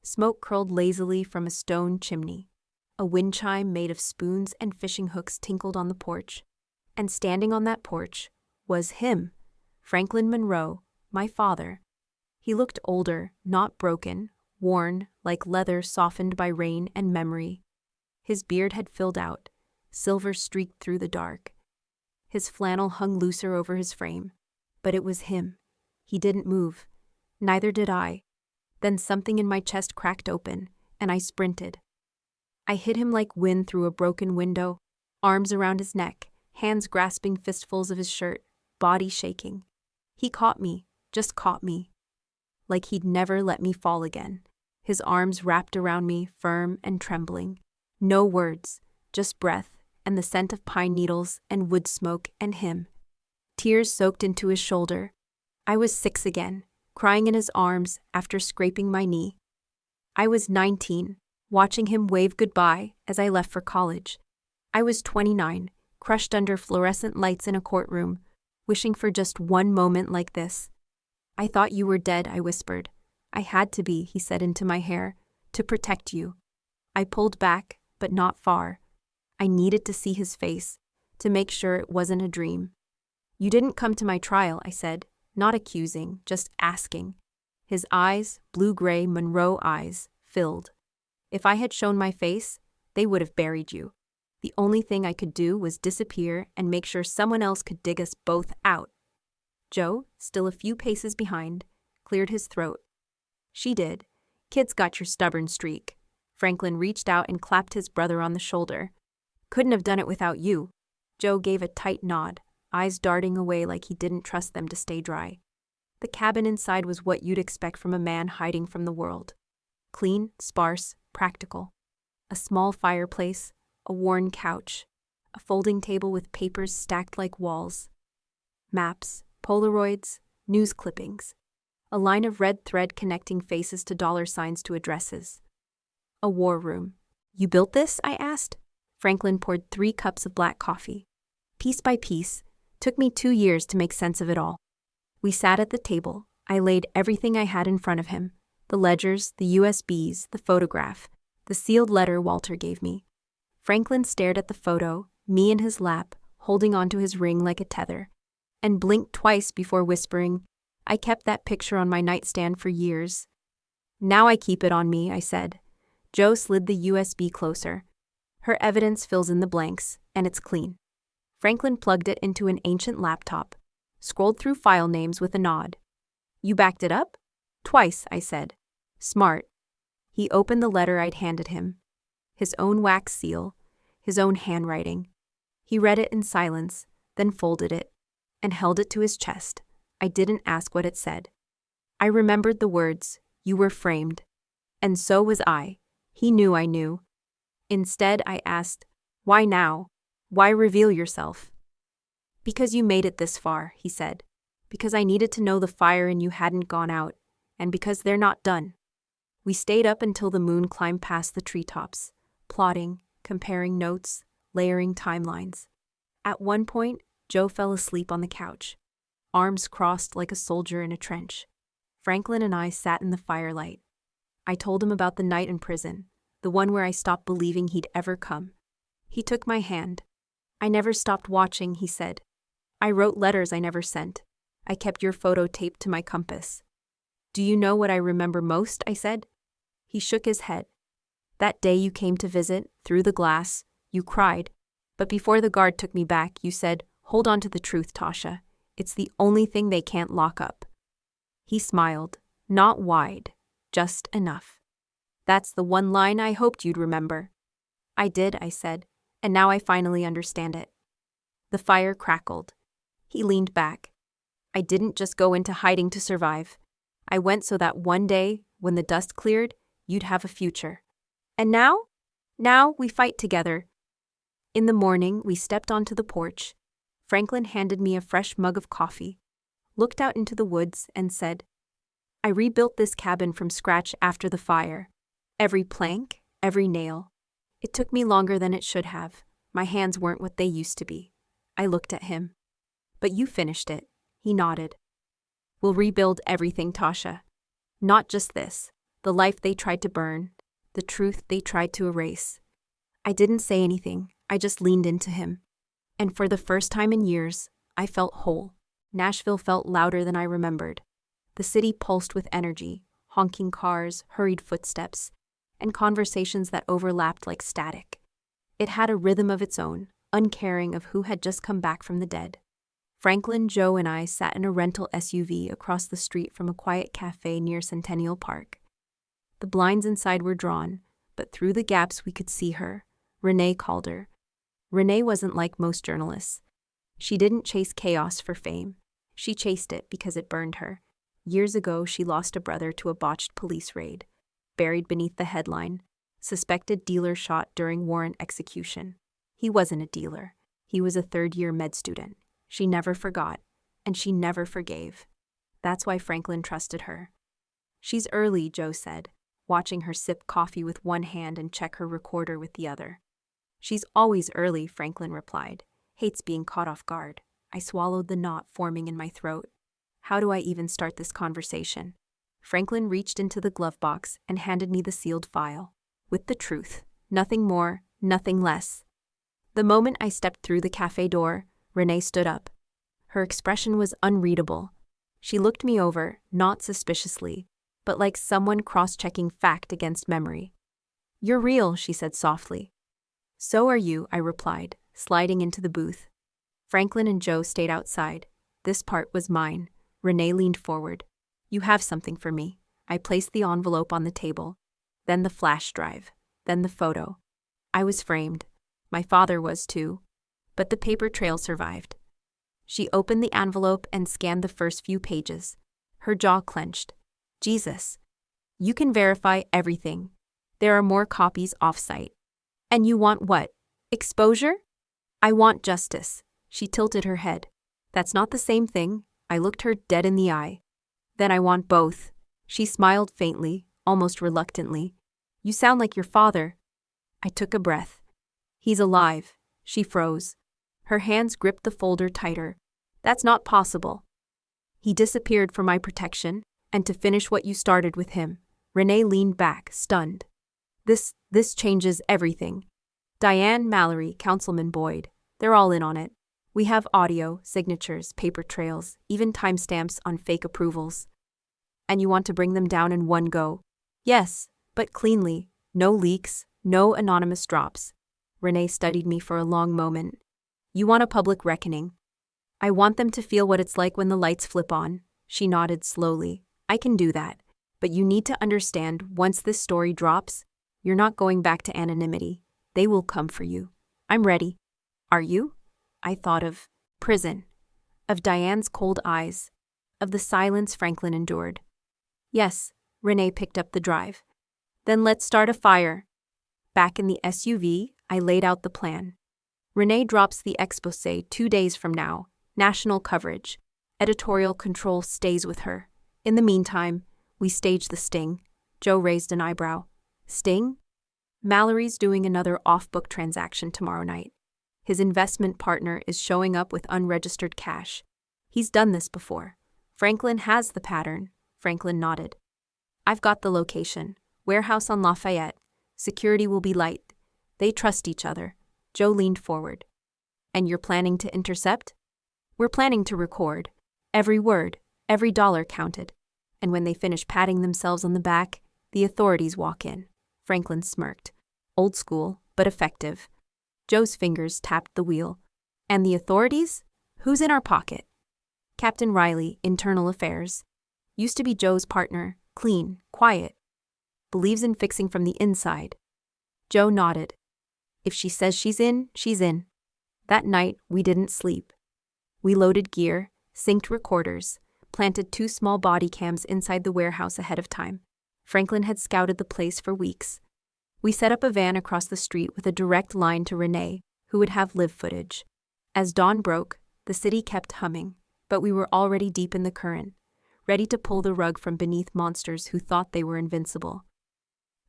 Smoke curled lazily from a stone chimney. A wind chime made of spoons and fishing hooks tinkled on the porch. And standing on that porch was him, Franklin Monroe, my father. He looked older, not broken, worn, like leather softened by rain and memory. His beard had filled out, silver streaked through the dark. His flannel hung looser over his frame. But it was him. He didn't move. Neither did I. Then something in my chest cracked open, and I sprinted. I hit him like wind through a broken window, arms around his neck, hands grasping fistfuls of his shirt, body shaking. He caught me, just caught me. Like he'd never let me fall again. His arms wrapped around me, firm and trembling. No words, just breath and the scent of pine needles and wood smoke and him. Tears soaked into his shoulder. I was 6 again, crying in his arms after scraping my knee. I was 19, watching him wave goodbye as I left for college. I was 29, crushed under fluorescent lights in a courtroom, wishing for just one moment like this. "I thought you were dead," I whispered. "I had to be," he said into my hair, "to protect you." I pulled back, but not far. I needed to see his face, to make sure it wasn't a dream. "You didn't come to my trial," I said, not accusing, just asking. His eyes, blue-gray Monroe eyes, filled. If I had shown my face, they would have buried you. The only thing I could do was disappear and make sure someone else could dig us both out. Joe, still a few paces behind, cleared his throat. "She did. Kid's got your stubborn streak." Franklin reached out and clapped his brother on the shoulder. "Couldn't have done it without you." Joe gave a tight nod, eyes darting away like he didn't trust them to stay dry. The cabin inside was what you'd expect from a man hiding from the world. Clean, sparse, practical. A small fireplace, a worn couch, a folding table with papers stacked like walls. Maps, Polaroids, news clippings. A line of red thread connecting faces to dollar signs to addresses. A war room. "You built this?" I asked. Franklin poured 3 cups of black coffee. Piece by piece, took me 2 years to make sense of it all. We sat at the table. I laid everything I had in front of him. The ledgers, the USBs, the photograph, the sealed letter Walter gave me. Franklin stared at the photo, me in his lap, holding onto his ring like a tether. and blinked twice before whispering, "I kept that picture on my nightstand for years." "Now I keep it on me," I said. Jo slid the USB closer. "Her evidence fills in the blanks, and it's clean." Franklin plugged it into an ancient laptop, scrolled through file names with a nod. "You backed it up?" "Twice," I said. "Smart." He opened the letter I'd handed him. His own wax seal, his own handwriting. He read it in silence, then folded it, and held it to his chest. I didn't ask what it said. I remembered the words, "You were framed." And so was I. He knew I knew. Instead, I asked, "Why now? Why reveal yourself?" "Because you made it this far," he said. "Because I needed to know the fire in you hadn't gone out, and because they're not done." We stayed up until the moon climbed past the treetops, plotting, comparing notes, layering timelines. At one point, Jo fell asleep on the couch, arms crossed like a soldier in a trench. Franklin and I sat in the firelight. I told him about the night in prison, the one where I stopped believing he'd ever come. He took my hand. "I never stopped watching," he said. "I wrote letters I never sent. I kept your photo taped to my compass." "Do you know what I remember most?" I said. He shook his head. "That day you came to visit, through the glass, you cried. But before the guard took me back, you said, 'Hold on to the truth, Tasha. It's the only thing they can't lock up.'" He smiled, not wide, just enough. "That's the one line I hoped you'd remember." "I did," I said, "and now I finally understand it." The fire crackled. He leaned back. "I didn't just go into hiding to survive. I went so that one day, when the dust cleared, you'd have a future. And now? Now we fight together." In the morning, we stepped onto the porch. Franklin handed me a fresh mug of coffee, looked out into the woods, and said, "I rebuilt this cabin from scratch after the fire. Every plank, every nail. It took me longer than it should have. My hands weren't what they used to be." I looked at him. "But you finished it." He nodded. "We'll rebuild everything, Tasha. Not just this, the life they tried to burn, the truth they tried to erase." I didn't say anything, I just leaned into him. And for the first time in years, I felt whole. Nashville felt louder than I remembered. The city pulsed with energy, honking cars, hurried footsteps, and conversations that overlapped like static. It had a rhythm of its own, uncaring of who had just come back from the dead. Franklin, Jo, and I sat in a rental SUV across the street from a quiet cafe near Centennial Park. The blinds inside were drawn, but through the gaps we could see her, Renee Calder. Renee wasn't like most journalists. She didn't chase chaos for fame. She chased it because it burned her. Years ago, she lost a brother to a botched police raid, buried beneath the headline, "Suspected dealer shot during warrant execution." He wasn't a dealer. He was a third-year med student. She never forgot, and she never forgave. That's why Franklin trusted her. "She's early," Jo said, watching her sip coffee with one hand and check her recorder with the other. "She's always early," Franklin replied. "Hates being caught off guard." I swallowed the knot forming in my throat. How do I even start this conversation? Franklin reached into the glove box and handed me the sealed file. With the truth. Nothing more, nothing less. The moment I stepped through the cafe door, Renee stood up. Her expression was unreadable. She looked me over, not suspiciously, but like someone cross-checking fact against memory. "You're real," she said softly. "So are you," I replied, sliding into the booth. Franklin and Jo stayed outside. This part was mine. Renee leaned forward. "You have something for me." I placed the envelope on the table, then the flash drive, then the photo. I was framed. My father was too. But the paper trail survived. She opened the envelope and scanned the first few pages. Her jaw clenched. "Jesus. You can verify everything. There are more copies off-site. And you want what? Exposure?" "I want justice." She tilted her head. "That's not the same thing." I looked her dead in the eye. "Then I want both." She smiled faintly, almost reluctantly. "You sound like your father." I took a breath. "He's alive." She froze. Her hands gripped the folder tighter. "That's not possible." "He disappeared for my protection, and to finish what you started with him." Renee leaned back, stunned. This changes everything. Diane, Mallory, Councilman Boyd, they're all in on it. We have audio, signatures, paper trails, even timestamps on fake approvals. And you want to bring them down in one go? Yes, but cleanly. No leaks, no anonymous drops. Renee studied me for a long moment. You want a public reckoning. I want them to feel what it's like when the lights flip on. She nodded slowly. I can do that. But you need to understand, once this story drops, you're not going back to anonymity. They will come for you. I'm ready. Are you? I thought of prison, of Diane's cold eyes, of the silence Franklin endured. Yes, Renee picked up the drive. Then let's start a fire. Back in the SUV, I laid out the plan. Renee drops the exposé 2 days from now. National coverage. Editorial control stays with her. In the meantime, we stage the sting. Joe raised an eyebrow. Sting? Mallory's doing another off-book transaction tomorrow night. His investment partner is showing up with unregistered cash. He's done this before. Franklin has the pattern. Franklin nodded. I've got the location. Warehouse on Lafayette. Security will be light. They trust each other. Joe leaned forward. And you're planning to intercept? We're planning to record. Every word, every dollar counted. And when they finish patting themselves on the back, the authorities walk in. Franklin smirked. Old school, but effective. Joe's fingers tapped the wheel. And the authorities? Who's in our pocket? Captain Riley, Internal Affairs. Used to be Joe's partner, clean, quiet. Believes in fixing from the inside. Joe nodded. If she says she's in, she's in. That night, we didn't sleep. We loaded gear, synced recorders, planted 2 small body cams inside the warehouse ahead of time. Franklin had scouted the place for weeks. We set up a van across the street with a direct line to Renee, who would have live footage. As dawn broke, the city kept humming, but we were already deep in the current, ready to pull the rug from beneath monsters who thought they were invincible.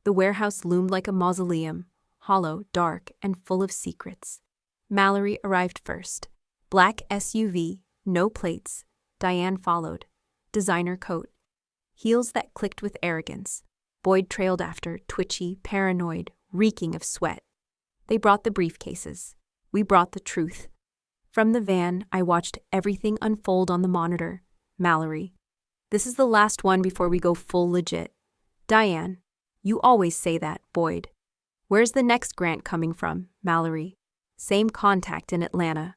The warehouse loomed like a mausoleum, hollow, dark, and full of secrets. Mallory arrived first. Black SUV, no plates. Diane followed. Designer coat. Heels that clicked with arrogance. Boyd trailed after, twitchy, paranoid, reeking of sweat. They brought the briefcases. We brought the truth. From the van, I watched everything unfold on the monitor. Mallory. This is the last one before we go full legit. Diane. You always say that, Boyd. Where's the next grant coming from, Mallory? Same contact in Atlanta.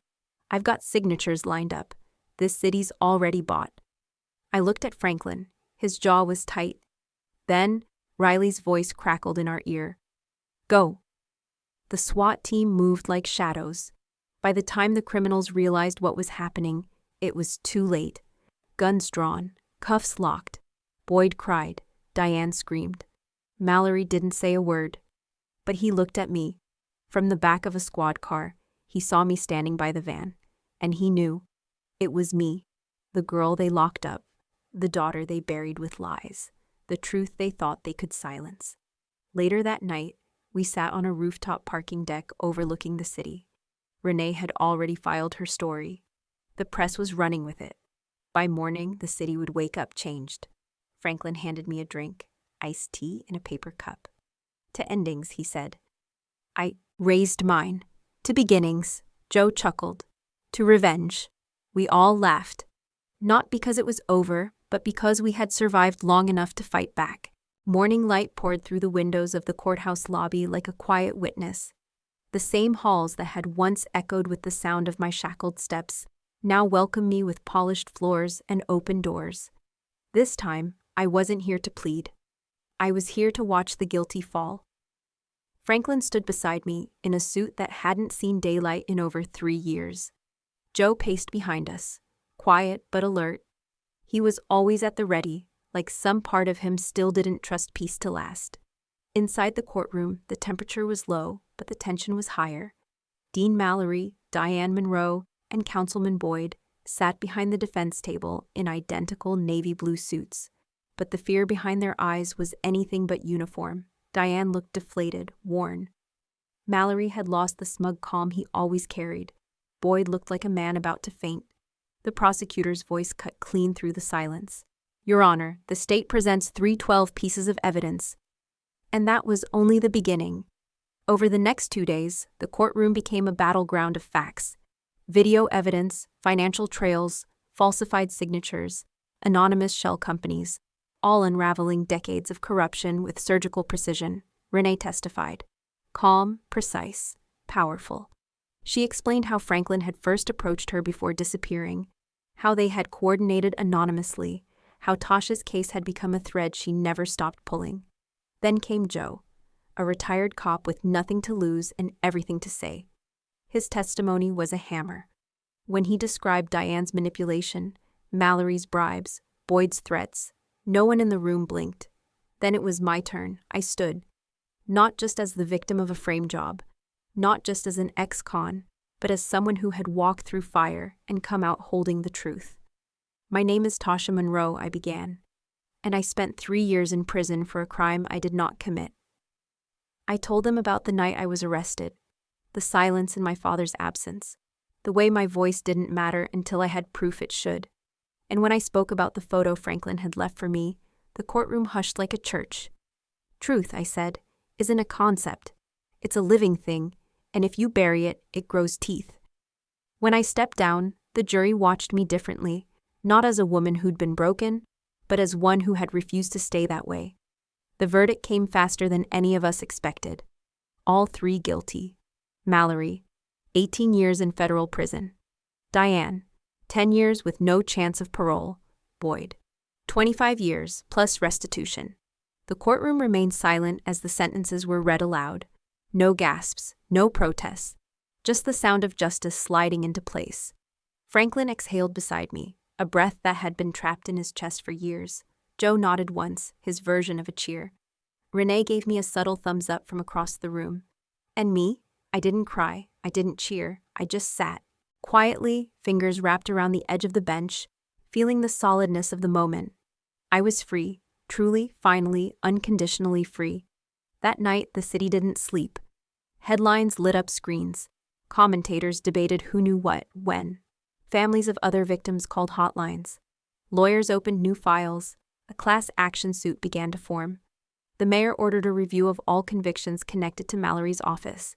I've got signatures lined up. This city's already bought. I looked at Franklin. His jaw was tight. Then, Riley's voice crackled in our ear. Go. The SWAT team moved like shadows. By the time the criminals realized what was happening, it was too late. Guns drawn, cuffs locked. Boyd cried. Diane screamed. Mallory didn't say a word. But he looked at me. From the back of a squad car, he saw me standing by the van. And he knew. It was me, the girl they locked up, the daughter they buried with lies, the truth they thought they could silence. Later that night, we sat on a rooftop parking deck overlooking the city. Renee had already filed her story. The press was running with it. By morning, the city would wake up changed. Franklin handed me a drink, iced tea in a paper cup. To endings, he said. I raised mine. To beginnings, Joe chuckled. To revenge. We all laughed. Not because it was over, but because we had survived long enough to fight back. Morning light poured through the windows of the courthouse lobby like a quiet witness. The same halls that had once echoed with the sound of my shackled steps now welcomed me with polished floors and open doors. This time, I wasn't here to plead. I was here to watch the guilty fall. Franklin stood beside me in a suit that hadn't seen daylight in over 3 years. Joe paced behind us, quiet but alert. He was always at the ready, like some part of him still didn't trust peace to last. Inside the courtroom, the temperature was low, but the tension was higher. Dean Mallory, Diane Monroe, and Councilman Boyd sat behind the defense table in identical navy blue suits, but the fear behind their eyes was anything but uniform. Diane looked deflated, worn. Mallory had lost the smug calm he always carried. Boyd looked like a man about to faint. The prosecutor's voice cut clean through the silence. Your Honor, the state presents 312 pieces of evidence. And that was only the beginning. Over the next 2 days, the courtroom became a battleground of facts. Video evidence, financial trails, falsified signatures, anonymous shell companies, all unraveling decades of corruption with surgical precision, Renee testified. Calm, precise, powerful. She explained how Franklin had first approached her before disappearing, how they had coordinated anonymously, how Tasha's case had become a thread she never stopped pulling. Then came Joe, a retired cop with nothing to lose and everything to say. His testimony was a hammer. When he described Diane's manipulation, Mallory's bribes, Boyd's threats, no one in the room blinked. Then it was my turn. I stood, not just as the victim of a frame job, not just as an ex-con, but as someone who had walked through fire and come out holding the truth. My name is Tasha Monroe, I began, and I spent 3 years in prison for a crime I did not commit. I told them about the night I was arrested, the silence in my father's absence, the way my voice didn't matter until I had proof it should. And when I spoke about the photo Franklin had left for me, the courtroom hushed like a church. Truth, I said, isn't a concept. It's a living thing, and if you bury it, it grows teeth. When I stepped down, the jury watched me differently, not as a woman who'd been broken, but as one who had refused to stay that way. The verdict came faster than any of us expected. All 3 guilty. Mallory, 18 years in federal prison. Diane, 10 years with no chance of parole. Boyd, 25 years plus restitution. The courtroom remained silent as the sentences were read aloud. No gasps, no protests, just the sound of justice sliding into place. Franklin exhaled beside me, a breath that had been trapped in his chest for years. Joe nodded once, his version of a cheer. Renee gave me a subtle thumbs up from across the room. And me? I didn't cry, I didn't cheer, I just sat, quietly, fingers wrapped around the edge of the bench, feeling the solidness of the moment. I was free, truly, finally, unconditionally free. That night, the city didn't sleep. Headlines lit up screens. Commentators debated who knew what, when. Families of other victims called hotlines. Lawyers opened new files. A class action suit began to form. The mayor ordered a review of all convictions connected to Mallory's office.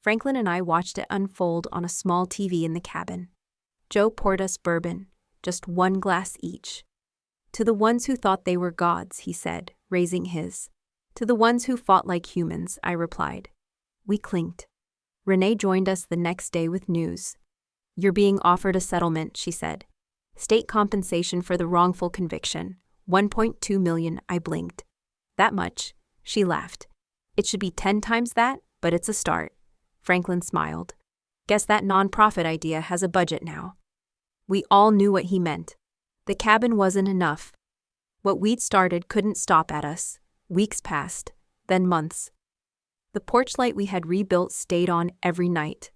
Franklin and I watched it unfold on a small TV in the cabin. Joe poured us bourbon, just 1 glass each. To the ones who thought they were gods, he said, raising his. To the ones who fought like humans, I replied. We clinked. Renee joined us the next day with news. You're being offered a settlement, she said. State compensation for the wrongful conviction. 1.2 million, I blinked. That much, she laughed. It should be 10 times that, but it's a start. Franklin smiled. Guess that nonprofit idea has a budget now. We all knew what he meant. The cabin wasn't enough. What we'd started couldn't stop at us. Weeks passed, then months. The porch light we had rebuilt stayed on every night.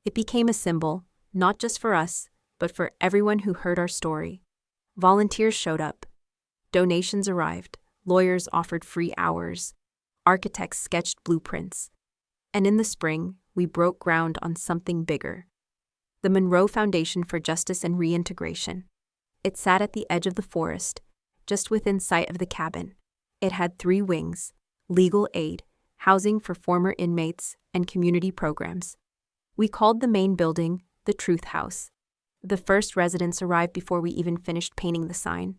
It became a symbol, not just for us, but for everyone who heard our story. Volunteers showed up. Donations arrived. Lawyers offered free hours. Architects sketched blueprints. And in the spring, we broke ground on something bigger. The Monroe Foundation for Justice and Reintegration. It sat at the edge of the forest, just within sight of the cabin. It had 3 wings: legal aid, housing for former inmates, and community programs. We called the main building the Truth House. The first residents arrived before we even finished painting the sign.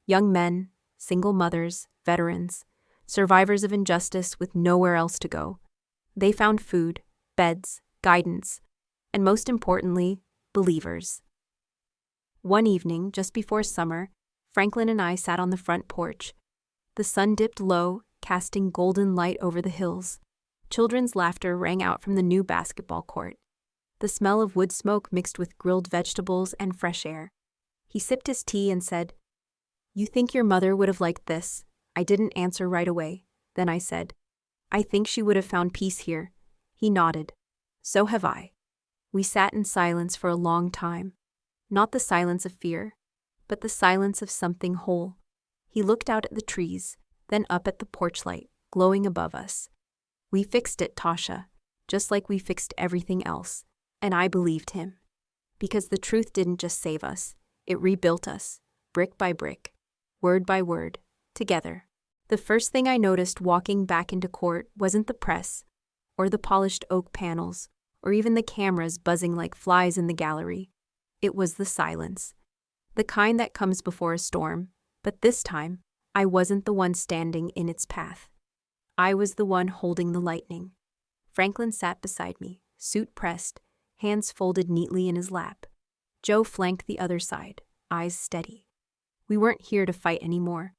Young men, single mothers, veterans, survivors of injustice with nowhere else to go. They found food, beds, guidance, and most importantly, believers. One evening, just before summer, Franklin and I sat on the front porch. The sun dipped low, casting golden light over the hills. Children's laughter rang out from the new basketball court. The smell of wood smoke mixed with grilled vegetables and fresh air. He sipped his tea and said, "You think your mother would have liked this?" I didn't answer right away. Then I said, "I think she would have found peace here." He nodded. "So have I." We sat in silence for a long time. Not the silence of fear, but the silence of something whole. He looked out at the trees, then up at the porch light, glowing above us. "We fixed it, Tasha, just like we fixed everything else." And I believed him. Because the truth didn't just save us, it rebuilt us, brick by brick, word by word, together. The first thing I noticed walking back into court wasn't the press, or the polished oak panels, or even the cameras buzzing like flies in the gallery. It was the silence. The kind that comes before a storm, but this time, I wasn't the one standing in its path. I was the one holding the lightning. Franklin sat beside me, suit pressed, hands folded neatly in his lap. Joe flanked the other side, eyes steady. We weren't here to fight anymore.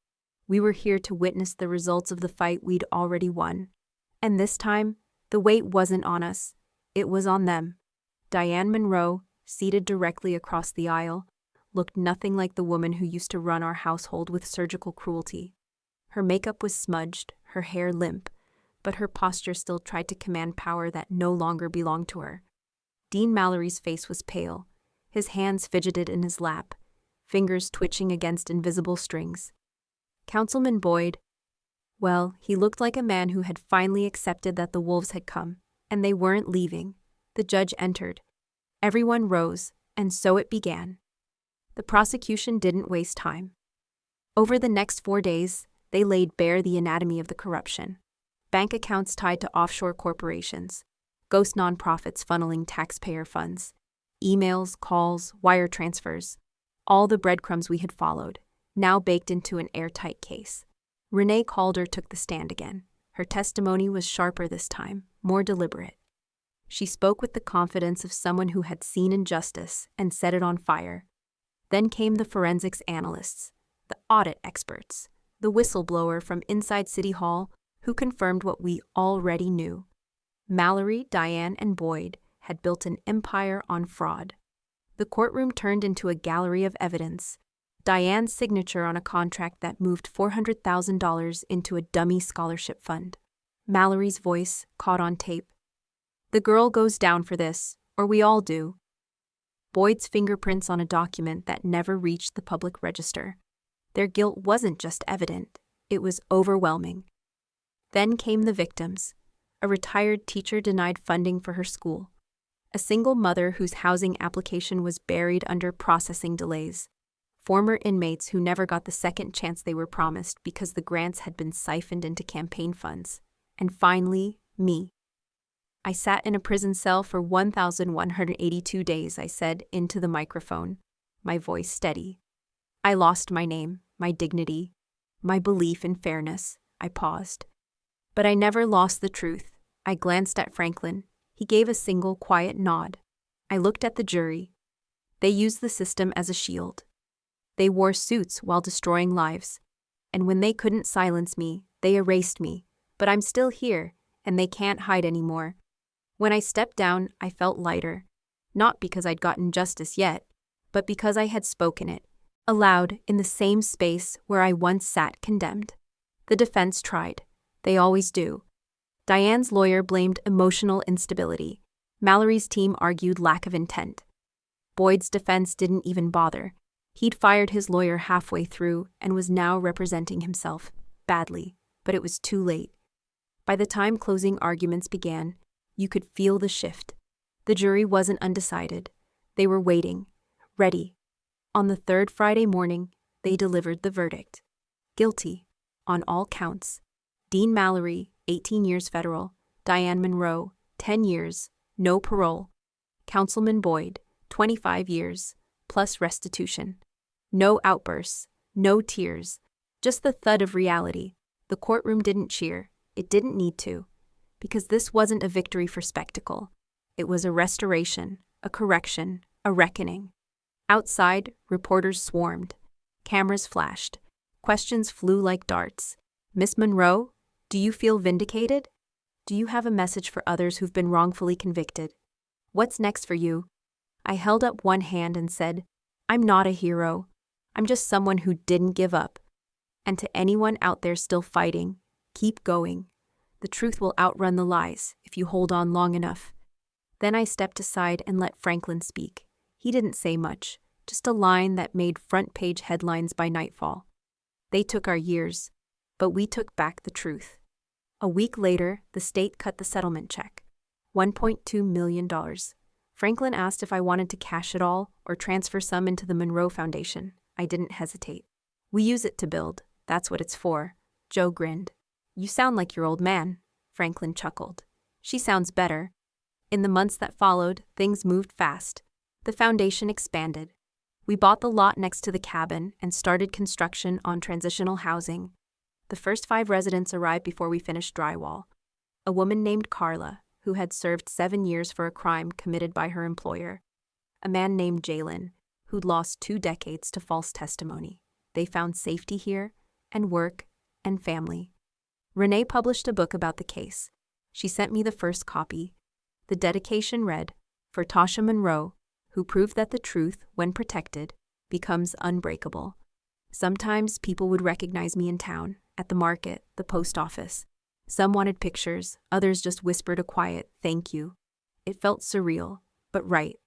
We were here to witness the results of the fight we'd already won. And this time, the weight wasn't on us. It was on them. Diane Monroe, seated directly across the aisle, looked nothing like the woman who used to run our household with surgical cruelty. Her makeup was smudged, her hair limp, but her posture still tried to command power that no longer belonged to her. Dean Mallory's face was pale. His hands fidgeted in his lap, fingers twitching against invisible strings. Councilman Boyd, well, he looked like a man who had finally accepted that the wolves had come, and they weren't leaving. The judge entered. Everyone rose, and so it began. The prosecution didn't waste time. Over the next 4 days, they laid bare the anatomy of the corruption. Bank accounts tied to offshore corporations, ghost nonprofits funneling taxpayer funds, emails, calls, wire transfers, all the breadcrumbs we had followed, now baked into an airtight case. Renee Calder took the stand again. Her testimony was sharper this time, more deliberate. She spoke with the confidence of someone who had seen injustice and set it on fire. Then came the forensics analysts, the audit experts, the whistleblower from inside City Hall who confirmed what we already knew. Mallory, Diane, and Boyd had built an empire on fraud. The courtroom turned into a gallery of evidence. Diane's signature on a contract that moved $400,000 into a dummy scholarship fund. Mallory's voice caught on tape. The girl goes down for this, or we all do. Boyd's fingerprints on a document that never reached the public register. Their guilt wasn't just evident, it was overwhelming. Then came the victims. A retired teacher denied funding for her school. A single mother whose housing application was buried under processing delays. Former inmates who never got the second chance they were promised because the grants had been siphoned into campaign funds. And finally, me. I sat in a prison cell for 1,182 days, I said into the microphone, my voice steady. I lost my name, my dignity, my belief in fairness. I paused. But I never lost the truth. I glanced at Franklin. He gave a single quiet nod. I looked at the jury. They used the system as a shield. They wore suits while destroying lives. And when they couldn't silence me, they erased me. But I'm still here, and they can't hide anymore. When I stepped down, I felt lighter. Not because I'd gotten justice yet, but because I had spoken it, aloud, in the same space where I once sat condemned. The defense tried. They always do. Diane's lawyer blamed emotional instability. Mallory's team argued lack of intent. Boyd's defense didn't even bother. He'd fired his lawyer halfway through and was now representing himself, badly, but it was too late. By the time closing arguments began, you could feel the shift. The jury wasn't undecided. They were waiting, ready. On the third Friday morning, they delivered the verdict. Guilty, on all counts. Dean Mallory, 18 years federal. Diane Monroe, 10 years, no parole. Councilman Boyd, 25 years, plus restitution. No outbursts, no tears, just the thud of reality. The courtroom didn't cheer. It didn't need to. Because this wasn't a victory for spectacle. It was a restoration, a correction, a reckoning. Outside, reporters swarmed. Cameras flashed. Questions flew like darts. Miss Monroe, do you feel vindicated? Do you have a message for others who've been wrongfully convicted? What's next for you? I held up one hand and said, I'm not a hero. I'm just someone who didn't give up. And to anyone out there still fighting, keep going. The truth will outrun the lies if you hold on long enough. Then I stepped aside and let Franklin speak. He didn't say much, just a line that made front-page headlines by nightfall. They took our years, but we took back the truth. A week later, the state cut the settlement check, $1.2 million. Franklin asked if I wanted to cash it all or transfer some into the Monroe Foundation. I didn't hesitate. We use it to build. That's what it's for. Joe grinned. You sound like your old man, Franklin chuckled. She sounds better. In the months that followed, things moved fast. The foundation expanded. We bought the lot next to the cabin and started construction on transitional housing. The first 5 residents arrived before we finished drywall. A woman named Carla, who had served 7 years for a crime committed by her employer. A man named Jalen, who'd lost 2 decades to false testimony. They found safety here, and work, and family. Renee published a book about the case. She sent me the first copy. The dedication read, "For Tasha Monroe, who proved that the truth, when protected, becomes unbreakable." Sometimes people would recognize me in town, at the market, the post office. Some wanted pictures, others just whispered a quiet "thank you." It felt surreal, but right.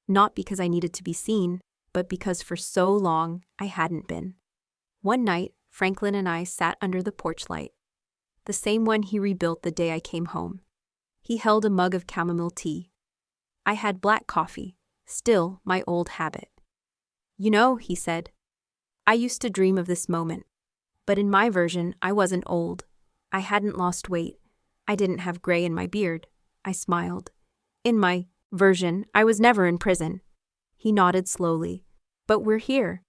Not because I needed to be seen, but because for so long I hadn't been. One night, Franklin and I sat under the porch light, the same one he rebuilt the day I came home. He held a mug of chamomile tea. I had black coffee, still my old habit. "You know," he said, "I used to dream of this moment. But in my version, I wasn't old. I hadn't lost weight. I didn't have gray in my beard." I smiled. "In my version, I was never in prison." He nodded slowly. "But we're here."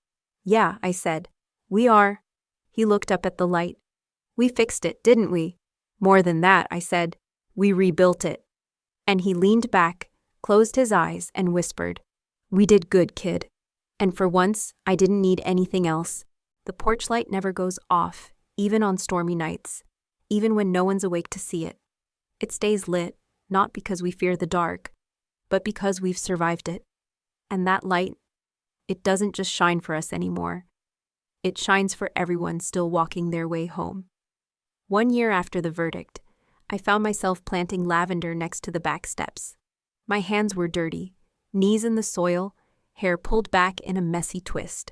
"Yeah," I said. "We are." He looked up at the light. "We fixed it, didn't we?" "More than that," I said. "We rebuilt it." And he leaned back, closed his eyes, and whispered, "We did good, kid." And for once, I didn't need anything else. The porch light never goes off, even on stormy nights, even when no one's awake to see it. It stays lit, not because we fear the dark, but because we've survived it. And that light, it doesn't just shine for us anymore. It shines for everyone still walking their way home. 1 year after the verdict, I found myself planting lavender next to the back steps. My hands were dirty, knees in the soil, hair pulled back in a messy twist.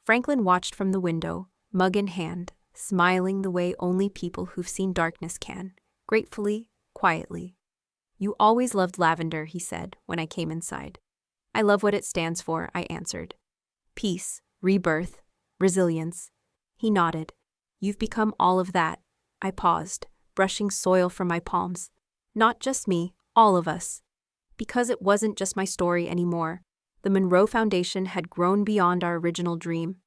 Franklin watched from the window, mug in hand, smiling the way only people who've seen darkness can, gratefully, quietly. "You always loved lavender," he said when I came inside. "I love what it stands for," I answered. "Peace, rebirth, resilience." He nodded. "You've become all of that." I paused, brushing soil from my palms. Not just me, all of us. Because it wasn't just my story anymore. The Monroe Foundation had grown beyond our original dream.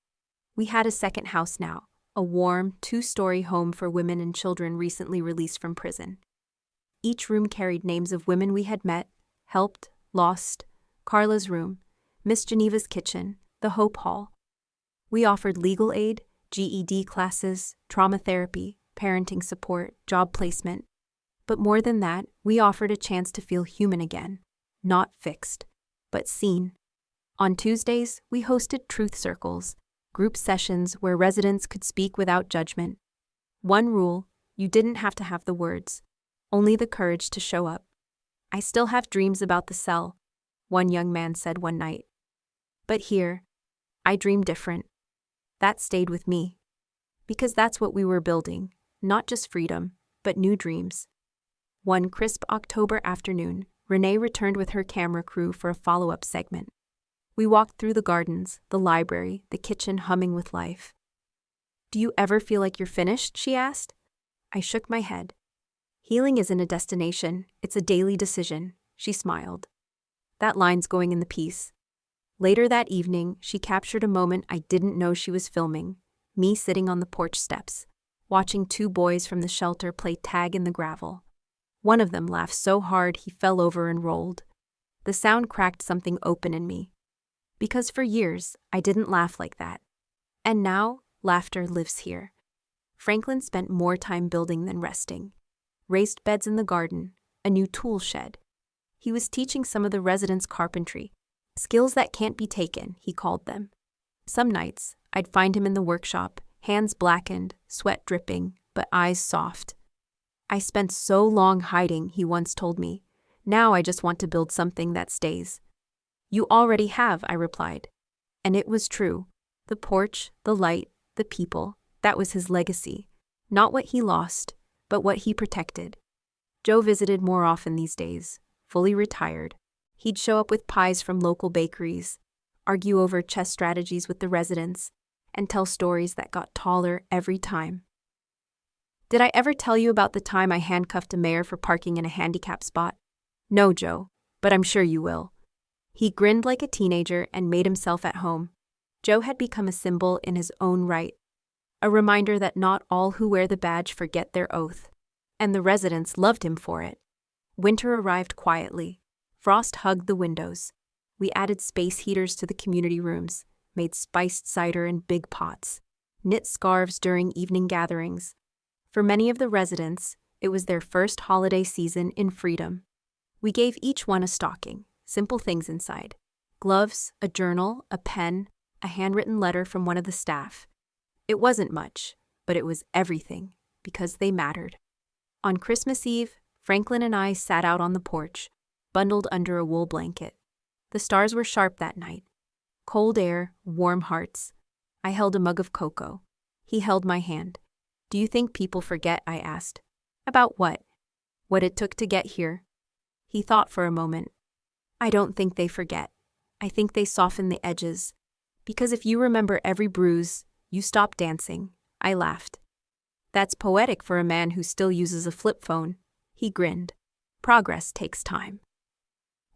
We had a second house now, a warm, 2-story home for women and children recently released from prison. Each room carried names of women we had met, helped, lost: Carla's room, Miss Geneva's kitchen, the Hope Hall. We offered legal aid, GED classes, trauma therapy, parenting support, job placement. But more than that, we offered a chance to feel human again, not fixed, but seen. On Tuesdays, we hosted truth circles, group sessions where residents could speak without judgment. One rule: you didn't have to have the words, only the courage to show up. "I still have dreams about the cell," one young man said one night. "But here, I dream different." That stayed with me. Because that's what we were building, not just freedom, but new dreams. One crisp October afternoon, Renee returned with her camera crew for a follow-up segment. We walked through the gardens, the library, the kitchen humming with life. "Do you ever feel like you're finished?" she asked. I shook my head. "Healing isn't a destination, it's a daily decision," she smiled. That line's going in the piece. Later that evening, she captured a moment I didn't know she was filming, me sitting on the porch steps, watching 2 boys from the shelter play tag in the gravel. One of them laughed so hard he fell over and rolled. The sound cracked something open in me. Because for years, I didn't laugh like that. And now, laughter lives here. Franklin spent more time building than resting. Raised beds in the garden, a new tool shed. He was teaching some of the residents carpentry. Skills that can't be taken, he called them. Some nights, I'd find him in the workshop, hands blackened, sweat dripping, but eyes soft. "I spent so long hiding," he once told me. "Now I just want to build something that stays." "You already have," I replied. And it was true. The porch, the light, the people, that was his legacy. Not what he lost, but what he protected. Joe visited more often these days, fully retired. He'd show up with pies from local bakeries, argue over chess strategies with the residents, and tell stories that got taller every time. "Did I ever tell you about the time I handcuffed a mayor for parking in a handicap spot?" No, Joe, but I'm sure you will. He grinned like a teenager and made himself at home. Joe had become a symbol in his own right, a reminder that not all who wear the badge forget their oath. And the residents loved him for it. Winter arrived quietly. Frost hugged the windows. We added space heaters to the community rooms, made spiced cider in big pots, knit scarves during evening gatherings. For many of the residents, it was their first holiday season in freedom. We gave each one a stocking, simple things inside: gloves, a journal, a pen, a handwritten letter from one of the staff. It wasn't much, but it was everything, because they mattered. On Christmas Eve, Franklin and I sat out on the porch, bundled under a wool blanket. The stars were sharp that night. Cold air, warm hearts. I held a mug of cocoa. He held my hand. "Do you think people forget?" I asked. "About what?" "What it took to get here." He thought for a moment. "I don't think they forget. I think they soften the edges. Because if you remember every bruise, you stop dancing." I laughed. "That's poetic for a man who still uses a flip phone." He grinned. "Progress takes time."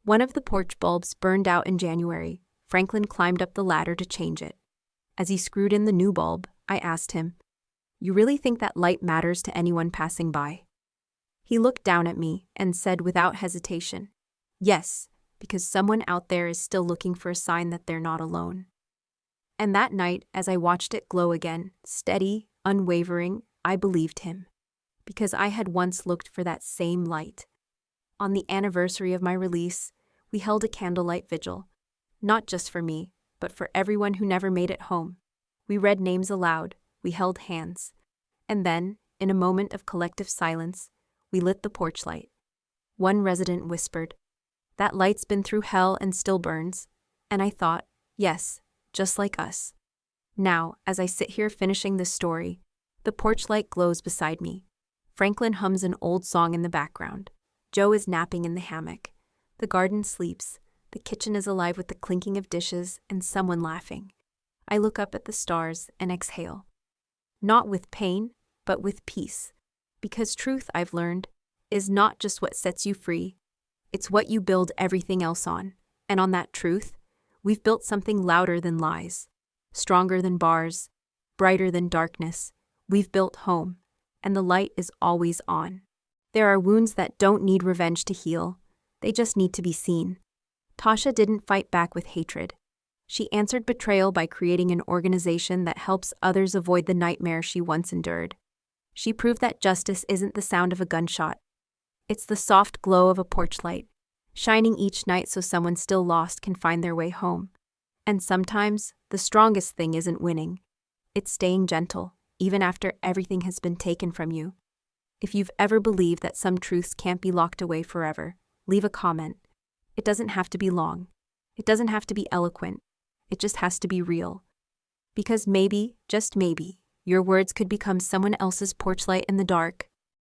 One of the porch bulbs burned out in January. Franklin climbed up the ladder to change it. As he screwed in the new bulb, I asked him, "You really think that light matters to anyone passing by?" He looked down at me and said without hesitation, "Yes, because someone out there is still looking for a sign that they're not alone." And that night, as I watched it glow again, steady, unwavering, I believed him. Because I had once looked for that same light. On the anniversary of my release, we held a candlelight vigil. Not just for me, but for everyone who never made it home. We read names aloud, we held hands. And then, in a moment of collective silence, we lit the porch light. One resident whispered, "That light's been through hell and still burns." And I thought, yes, just like us. Now, as I sit here finishing this story, the porch light glows beside me. Franklin hums an old song in the background. Joe is napping in the hammock. The garden sleeps. The kitchen is alive with the clinking of dishes and someone laughing. I look up at the stars and exhale. Not with pain, but with peace. Because truth, I've learned, is not just what sets you free. It's what you build everything else on. And on that truth, we've built something louder than lies, stronger than bars, brighter than darkness. We've built home, and the light is always on. There are wounds that don't need revenge to heal. They just need to be seen. Tasha didn't fight back with hatred. She answered betrayal by creating an organization that helps others avoid the nightmare she once endured. She proved that justice isn't the sound of a gunshot. It's the soft glow of a porch light, shining each night so someone still lost can find their way home. And sometimes, the strongest thing isn't winning. It's staying gentle, even after everything has been taken from you. If you've ever believed that some truths can't be locked away forever, leave a comment. It doesn't have to be long. It doesn't have to be eloquent. It just has to be real. Because maybe, just maybe, your words could become someone else's porch light in the dark.